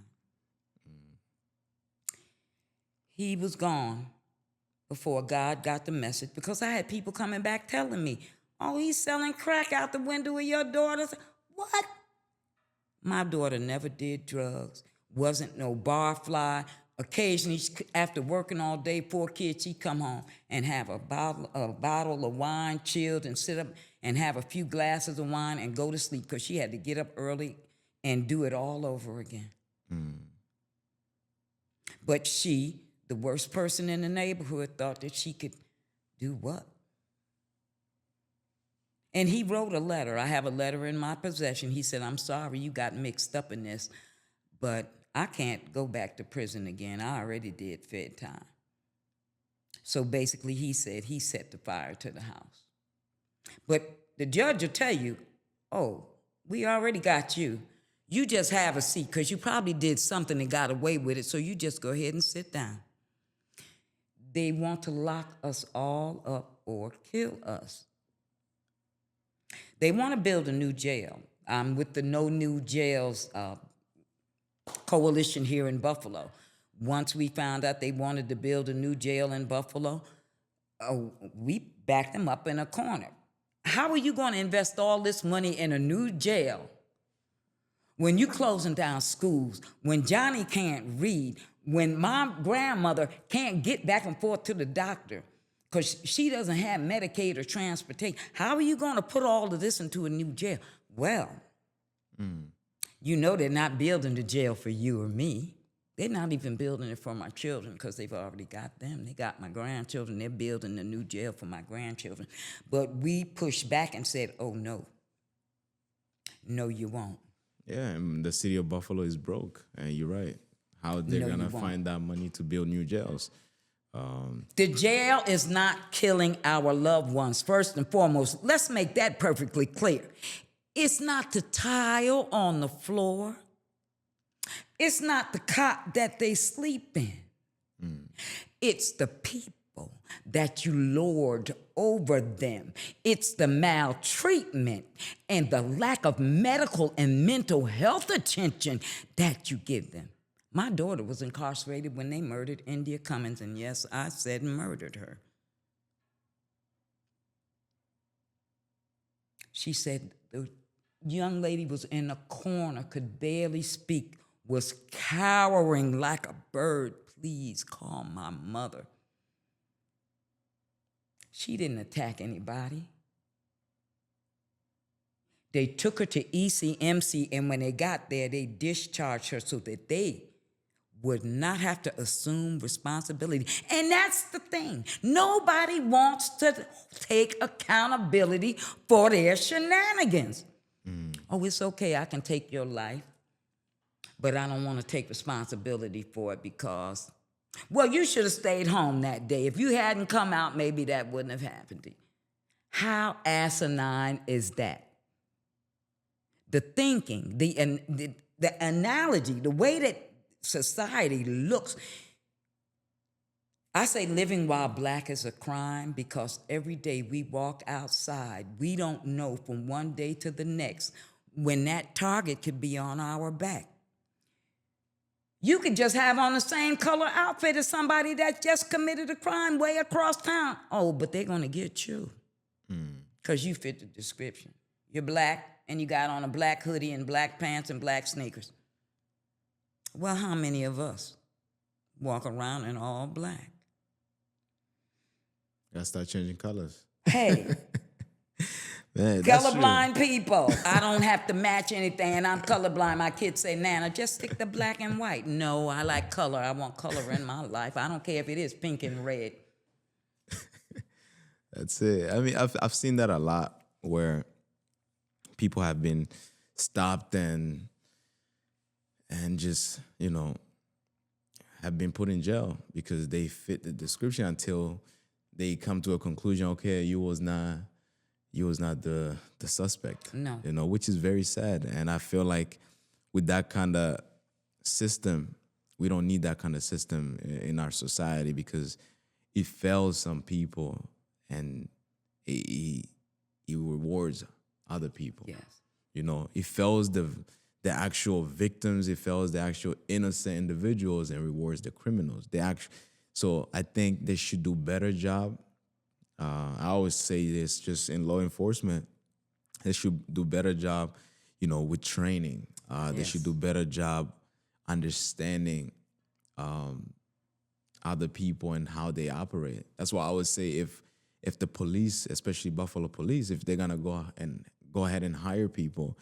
He was gone before God got the message, because I had people coming back telling me, oh, he's selling crack out the window of your daughter's. What? My daughter never did drugs, wasn't no barfly. Occasionally, after working all day, 4 kids, she'd come home and have a bottle of wine, chilled, and sit up and have a few glasses of wine and go to sleep, because she had to get up early and do it all over again. But she, the worst person in the neighborhood, thought that she could do what? And he wrote a letter. I have a letter in my possession. He said, I'm sorry you got mixed up in this, but I can't go back to prison again. I already did Fed time. So basically, he said he set the fire to the house. But the judge will tell you, oh, we already got you. You just have a seat, because you probably did something and got away with it, so you just go ahead and sit down. They want to lock us all up or kill us. They want to build a new jail. I'm with the No New Jails coalition here in Buffalo. Once we found out they wanted to build a new jail in Buffalo, we backed them up in a corner. How are you going to invest all this money in a new jail when you closing down schools, when Johnny can't read, when my grandmother can't get back and forth to the doctor because she doesn't have Medicaid or transportation? How are you going to put all of this into a new jail? Well, you know they're not building the jail for you or me. They're not even building it for my children, because they've already got them. They got my grandchildren. They're building a new jail for my grandchildren. But we pushed back and said, oh, no. No, you won't. Yeah, and the city of Buffalo is broke, and you're right. How they're going to find that money to build new jails? The jail is not killing our loved ones. First and foremost, let's make that perfectly clear. It's not the tile on the floor. It's not the cot that they sleep in. It's the people that you lord over them. It's the maltreatment and the lack of medical and mental health attention that you give them. My daughter was incarcerated when they murdered India Cummins, and yes, I said murdered her. She said the young lady was in a corner, could barely speak, was cowering like a bird. Please call my mother. She didn't attack anybody. They took her to ECMC, and when they got there, they discharged her so that they would not have to assume responsibility. And that's the thing. Nobody wants to take accountability for their shenanigans. Oh, it's okay, I can take your life, but I don't want to take responsibility for it because, well, you should have stayed home that day. If you hadn't come out, maybe that wouldn't have happened to you. How asinine is that? The thinking, the analogy, the way that society looks, I say living while black is a crime because every day we walk outside, we don't know from one day to the next when that target could be on our back. You could just have on the same color outfit as somebody that just committed a crime way across town. Oh, but they're going to get you because you fit the description. You're black and you got on a black hoodie and black pants and black sneakers. Well, how many of us walk around in all black? Gotta start changing colors. Hey, Man, that's true. colorblind people. I don't have to match anything, and I'm colorblind. My kids say, Nana, just stick to black and white. No, I like color. I want color in my life. I don't care if it is pink and red. That's it. I mean, I've seen that a lot where people have been stopped and just, have been put in jail because they fit the description until they come to a conclusion, okay, you was not the suspect. No. Which is very sad. And I feel like with that kind of system, we don't need that kind of system in our society because it fails some people and it rewards other people. Yes. It fails the actual victims, it fails the actual innocent individuals and rewards the criminals. So I think they should do better job. I always say this, just in law enforcement, they should do better job, with training. They should do better job understanding other people and how they operate. That's why I would say if the police, especially Buffalo police, if they're gonna go ahead and hire people,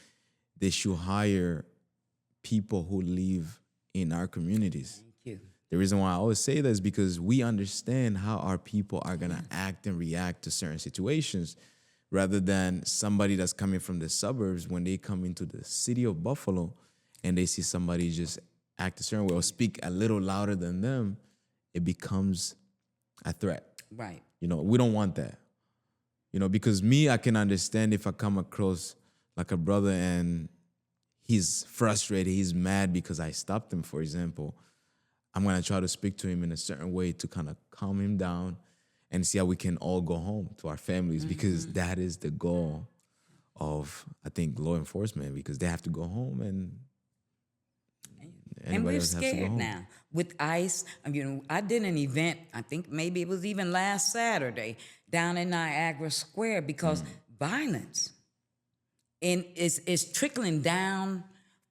they should hire people who live in our communities. Thank you. The reason why I always say that is because we understand how our people are going to act and react to certain situations rather than somebody that's coming from the suburbs when they come into the city of Buffalo and they see somebody just act a certain way or speak a little louder than them, it becomes a threat. Right. We don't want that. Because I can understand if I come across like a brother and he's frustrated, he's mad because I stopped him, for example. I'm going to try to speak to him in a certain way to kind of calm him down and see how we can all go home to our families because that is the goal of, I think, law enforcement because they have to go home and we're else has to go scared home. now. With ICE, I did an event, I think maybe it was even last Saturday, down in Niagara Square because violence is trickling down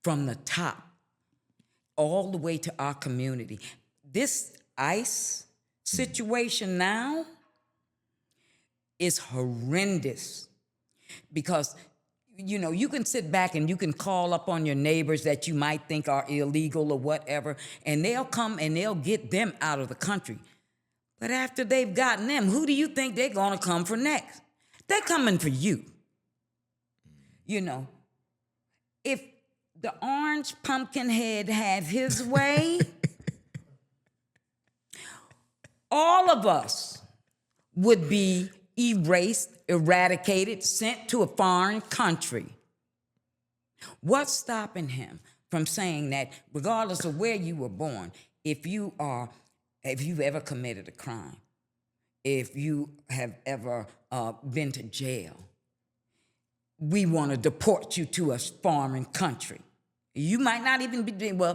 from the top all the way to our community. This ICE situation now is horrendous because, you can sit back and you can call up on your neighbors that you might think are illegal or whatever, and they'll come and they'll get them out of the country. But after they've gotten them, who do you think they're going to come for next? They're coming for you. If the orange pumpkin head had his way, all of us would be erased, eradicated, sent to a foreign country. What's stopping him from saying that regardless of where you were born, if you've ever committed a crime, if you have ever been to jail, we want to deport you to a foreign country. You might not even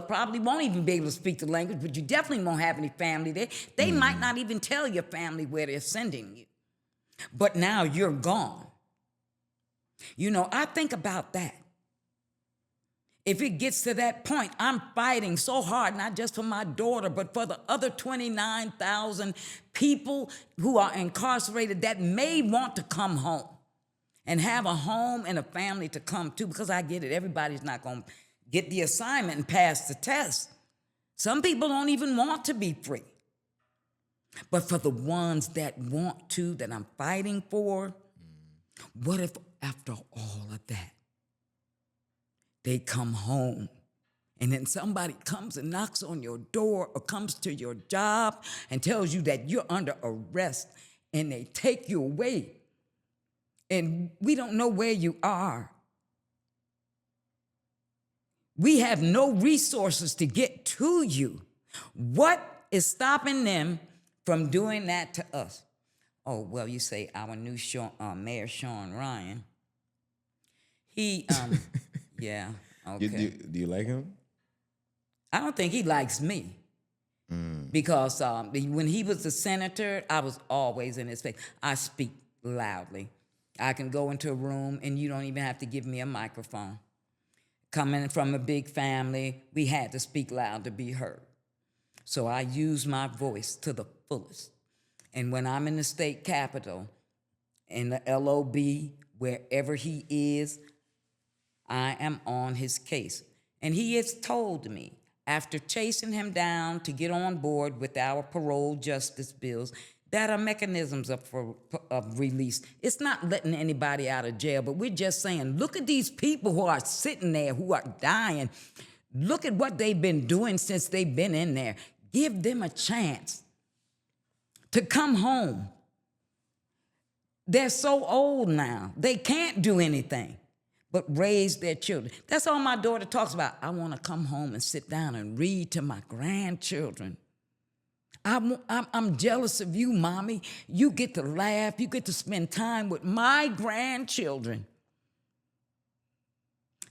probably won't even be able to speak the language, but you definitely won't have any family there. They might not even tell your family where they're sending you. But now you're gone. I think about that. If it gets to that point, I'm fighting so hard, not just for my daughter, but for the other 29,000 people who are incarcerated that may want to come home and have a home and a family to come to, because I get it. Everybody's not going to get the assignment and pass the test. Some people don't even want to be free. But for the ones that want to, that I'm fighting for, what if after all of that, they come home and then somebody comes and knocks on your door or comes to your job and tells you that you're under arrest and they take you away and we don't know where you are. We have no resources to get to you. What is stopping them from doing that to us. Oh, well, you say our new Mayor Sean Ryan. He, yeah, okay. Do you like him? I don't think he likes me. Because when he was a senator, I was always in his face. I speak loudly. I can go into a room and you don't even have to give me a microphone. Coming from a big family, we had to speak loud to be heard. So I use my voice to the fullest. And when I'm in the state capitol, in the LOB, wherever he is, I am on his case. And he has told me, after chasing him down to get on board with our parole justice bills, that are mechanisms of release. It's not letting anybody out of jail, but we're just saying, look at these people who are sitting there, who are dying. Look at what they've been doing since they've been in there. Give them a chance to come home. They're so old now. They can't do anything but raise their children. That's all my daughter talks about. I want to come home and sit down and read to my grandchildren. I'm jealous of you, Mommy. You get to laugh. You get to spend time with my grandchildren.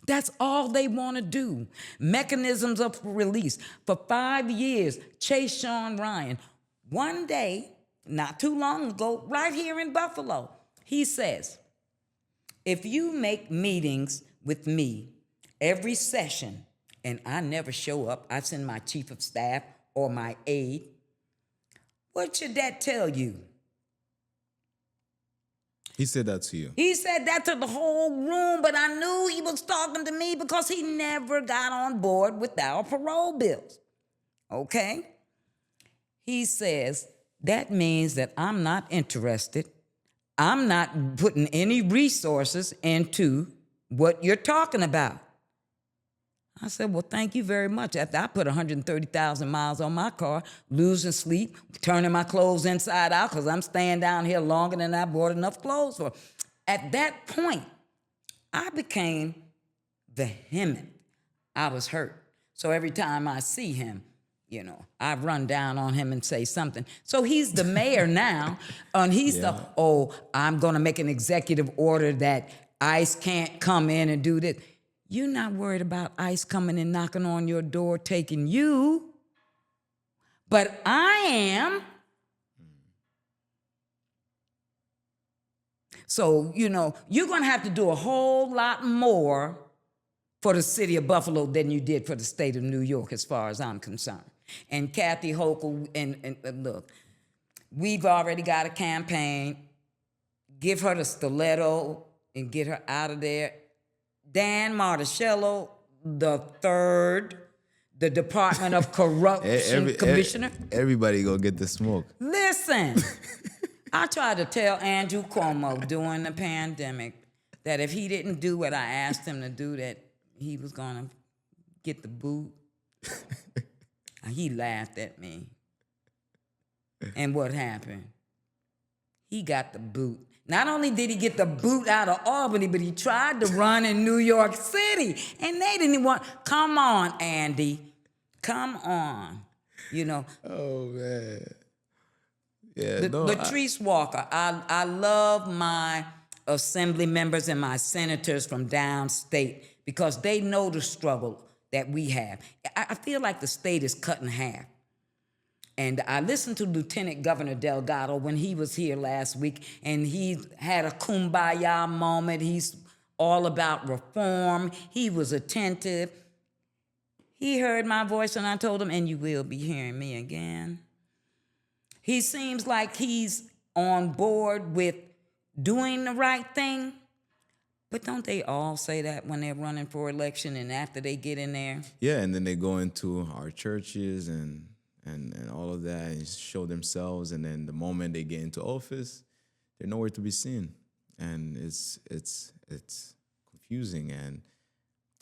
That's all they want to do. Mechanisms of release. For 5 years, Chase Sean Ryan, one day, not too long ago, right here in Buffalo, he says, if you make meetings with me every session, and I never show up, I send my chief of staff or my aide, what should that tell you? He said that to you. He said that to the whole room, but I knew he was talking to me because he never got on board with our parole bills. Okay? He says, that means that I'm not interested. I'm not putting any resources into what you're talking about. I said, well, thank you very much. After I put 130,000 miles on my car, losing sleep, turning my clothes inside out because I'm staying down here longer than I bought enough clothes for. At that point, I became vehement. I was hurt. So every time I see him, I run down on him and say something. So he's the mayor now, and he's I'm going to make an executive order that ICE can't come in and do this. You're not worried about ICE coming and knocking on your door, taking you. But I am. So, you're going to have to do a whole lot more for the city of Buffalo than you did for the state of New York, as far as I'm concerned. And Kathy Hochul, and look, we've already got a campaign. Give her the stiletto and get her out of there. Dan Marticello III, the Department of Corruption Commissioner. Everybody go get the smoke. Listen, I tried to tell Andrew Cuomo during the pandemic that if he didn't do what I asked him to do, that he was going to get the boot. He laughed at me. And what happened? He got the boot. Not only did he get the boot out of Albany, but he tried to run in New York City. And they didn't even want, come on, Andy. Come on. Oh, man. Yeah, Latrice Walker, I love my assembly members and my senators from downstate because they know the struggle that we have. I feel like the state is cut in half. And I listened to Lieutenant Governor Delgado when he was here last week, and he had a kumbaya moment. He's all about reform. He was attentive. He heard my voice, and I told him, and you will be hearing me again. He seems like he's on board with doing the right thing. But don't they all say that when they're running for election and after they get in there? Yeah, and then they go into our churches and all of that and show themselves, and then the moment they get into office, they're nowhere to be seen. And it's confusing, and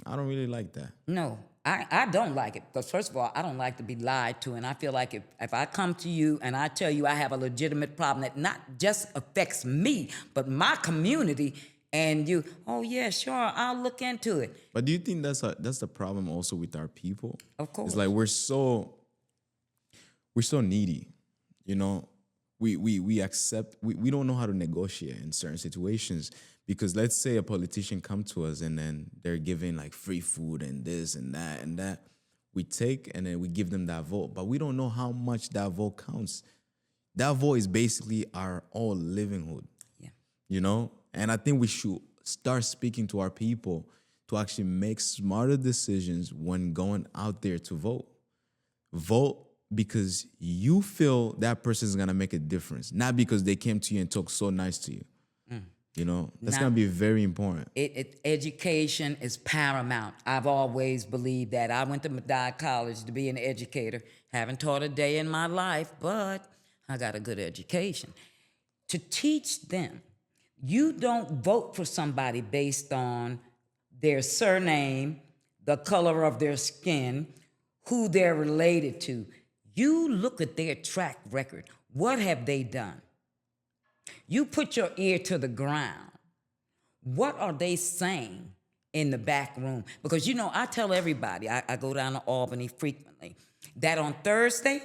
I don't really like that. No, I don't like it. Because first of all, I don't like to be lied to, and I feel like if I come to you and I tell you I have a legitimate problem that not just affects me, but my community, and you, oh yeah, sure, I'll look into it. But do you think that's the problem also with our people? Of course. It's like we're so needy. You know, we accept we don't know how to negotiate in certain situations because let's say a politician come to us and then they're giving like free food and this and that and that. We take and then we give them that vote, but we don't know how much that vote counts. That vote is basically our all livelihood, Yeah. you know? And I think we should start speaking to our people to actually make smarter decisions when going out there to vote. Vote because you feel that person is gonna make a difference, not because they came to you and talked so nice to you. You know, that's Now, gonna be very important. education is paramount. I've always believed that. I went to Medici College to be an educator. Haven't taught a day in my life, but I got a good education. To teach them, you don't vote for somebody based on their surname, the color of their skin, who they're related to. You look at their track record. What have they done? You put your ear to the ground. What are they saying in the back room? Because, you know, I tell everybody, I go down to Albany frequently, that on Thursday,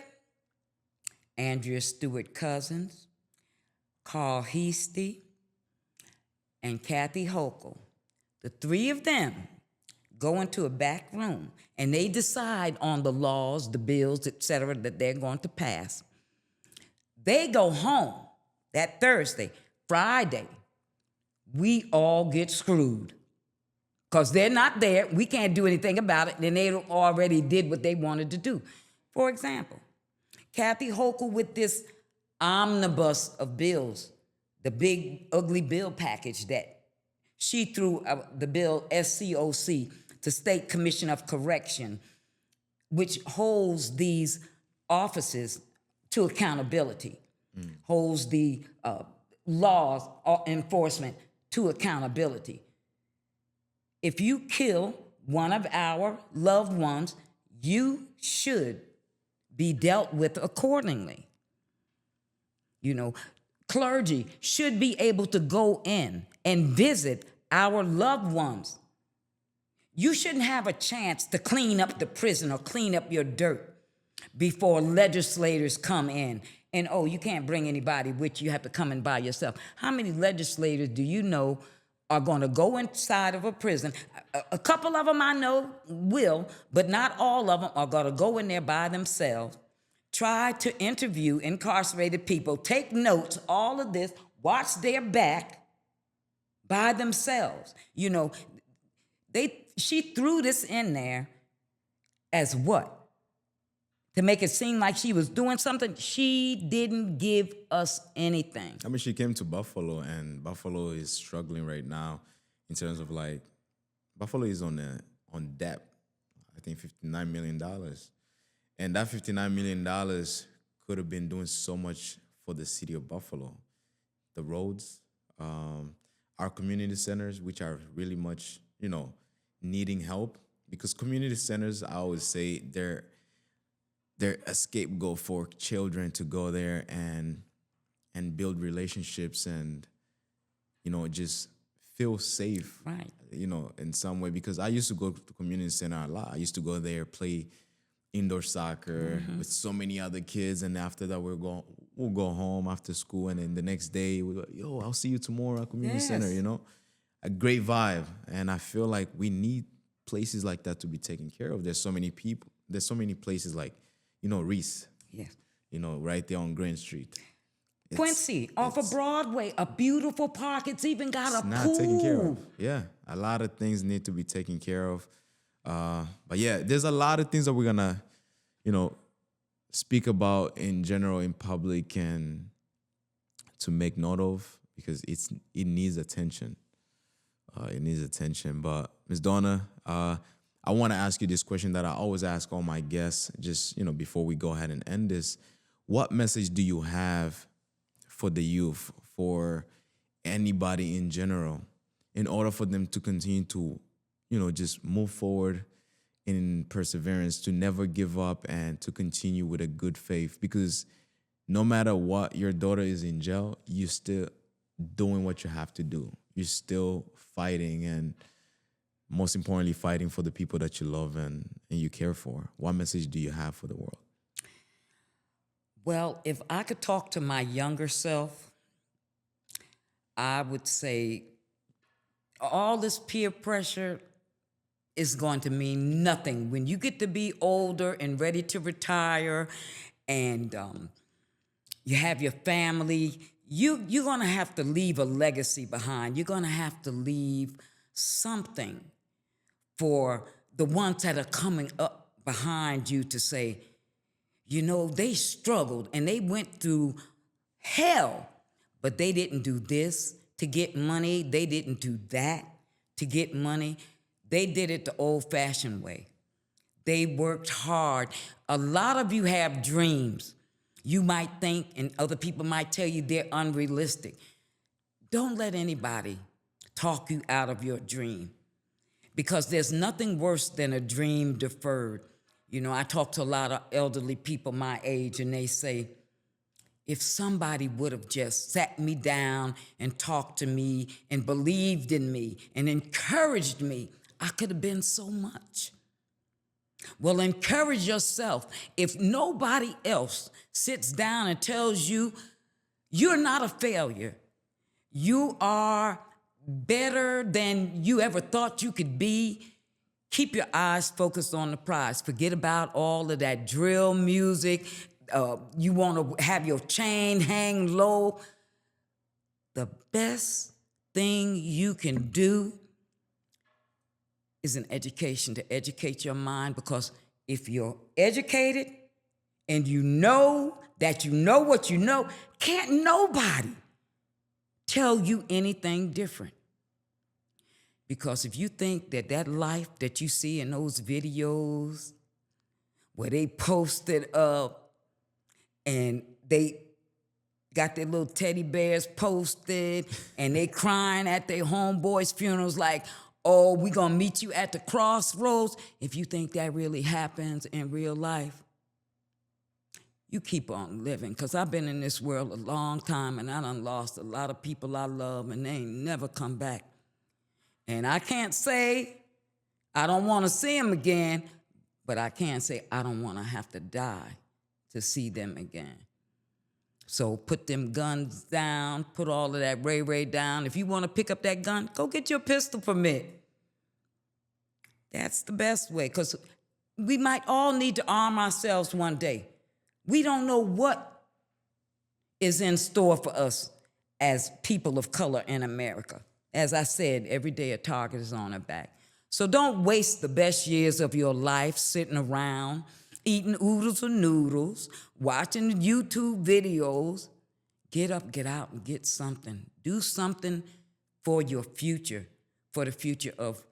Andrea Stewart Cousins, Carl Heastie, and Kathy Hochul, the three of them go into a back room and they decide on the laws, the bills, et cetera, that they're going to pass. They go home that Thursday. Friday, we all get screwed because they're not there. We can't do anything about it. And they already did what they wanted to do. For example, Kathy Hochul with this omnibus of bills, the big ugly bill package that she threw the bill SCOC, the State Commission of Correction, which holds these offices to accountability, holds the laws enforcement to accountability. If you kill one of our loved ones, you should be dealt with accordingly. You know, clergy should be able to go in and visit our loved ones. You shouldn't have a chance to clean up the prison or clean up your dirt before legislators come in. And, oh, you can't bring anybody with you. You have to come in by yourself. How many legislators do you know are going to go inside of a prison? A couple of them I know will, but not all of them are going to go in there by themselves, try to interview incarcerated people, take notes, all of this, watch their back by themselves. You know, she threw this in there as what? To make it seem like she was doing something. She didn't give us anything. I mean, she came to Buffalo, and Buffalo is struggling right now in terms of like, Buffalo is on debt. I think $59 million, and that $59 million could have been doing so much for the city of Buffalo, the roads, our community centers, which are really much, you know, needing help because community centers, I always say they're a scapegoat for children to go there and build relationships and, you know, just feel safe, Right. you know, in some way. Because I used to go to the community center a lot. I used to go there, play indoor soccer with so many other kids. And after that, we'll go home after school. And then the next day, we'll go, yo, I'll see you tomorrow at community center, you know. A great vibe. And I feel like we need places like that to be taken care of. There's so many people. There's so many places like, you know, Reese. Yes. You know, right there on Grand Street. Quincy, off of Broadway, a beautiful park. It's even got a not pool. taken care of. Yeah, a lot of things need to be taken care of. But yeah, there's a lot of things that we're gonna, you know, speak about in general in public and to make note of because it needs attention. It needs attention. But Ms. Donna, I want to ask you this question that I always ask all my guests, just, you know, before we go ahead and end this. What message do you have for the youth, for anybody in general, in order for them to continue to, you know, just move forward in perseverance, to never give up and to continue with a good faith? Because no matter what, your daughter is in jail, you're still doing what you have to do. You're still fighting and most importantly, fighting for the people that you love and you care for. What message do you have for the world? Well, if I could talk to my younger self, I would say all this peer pressure is going to mean nothing. When you get to be older and ready to retire and you have your family, you're going to have to leave a legacy behind. You're going to have to leave something for the ones that are coming up behind you to say, you know, they struggled and they went through hell, but they didn't do this to get money. They didn't do that to get money. They did it the old-fashioned way. They worked hard. A lot of you have dreams. You might think, and other people might tell you they're unrealistic. Don't let anybody talk you out of your dream, because there's nothing worse than a dream deferred. You know, I talk to a lot of elderly people my age, and they say, if somebody would have just sat me down and talked to me and believed in me and encouraged me, I could have been so much. Well, encourage yourself. If nobody else sits down and tells you you're not a failure, you are better than you ever thought you could be, keep your eyes focused on the prize. Forget about all of that drill music. You want to have your chain hang low. The best thing you can do is an education, to educate your mind, because if you're educated and you know that you know what you know, can't nobody tell you anything different. Because if you think that that life that you see in those videos where they posted up and they got their little teddy bears posted and they crying at their homeboys' funerals like, oh, we gonna meet you at the crossroads. If you think that really happens in real life, you keep on living. Because I've been in this world a long time and I done lost a lot of people I love and they ain't never come back. And I can't say I don't want to see them again, but I can say I don't want to have to die to see them again. So put them guns down, put all of that ray down. If you want to pick up that gun, go get your pistol permit. That's the best way, because we might all need to arm ourselves one day. We don't know what is in store for us as people of color in America. As I said, every day a target is on our back. So don't waste the best years of your life sitting around, eating oodles or noodles, watching YouTube videos. Get up, get out, and get something. Do something for your future, for the future of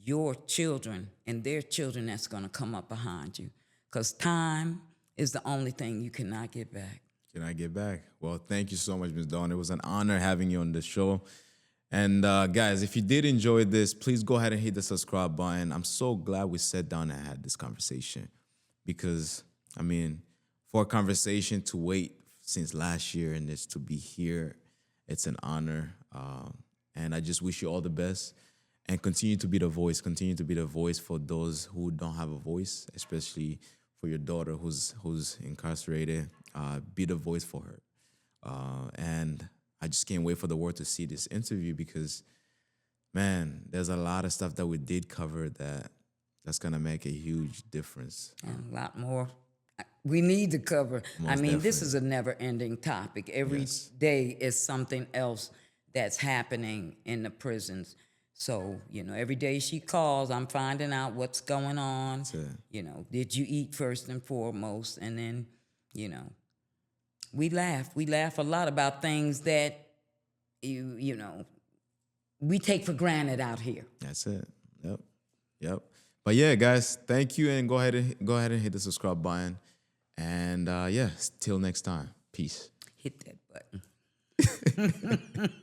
your children and their children that's going to come up behind you. Because time is the only thing you cannot get back. Can I get back? Well, thank you so much, Ms. Donna. It was an honor having you on the show. And guys, if you did enjoy this, please go ahead and hit the subscribe button. I'm so glad we sat down and had this conversation because, I mean, for a conversation to wait since last year and this to be here, it's an honor. And I just wish you all the best and continue to be the voice. Continue to be the voice for those who don't have a voice, especially for your daughter who's incarcerated. Be the voice for her. And I just can't wait for the world to see this interview because, man, there's a lot of stuff that we did cover that's going to make a huge difference. And a lot more we need to cover. Most I mean, definitely. this is a never-ending topic. Every day is something else that's happening in the prisons. So, you know, every day she calls, I'm finding out what's going on. That's it. You know, did you eat first and foremost? And then, you know, we laugh. We laugh a lot about things that, you know, we take for granted out here. That's it. Yep. But yeah, guys, thank you, and go ahead and hit the subscribe button. And yeah, till next time. Peace. Hit that button.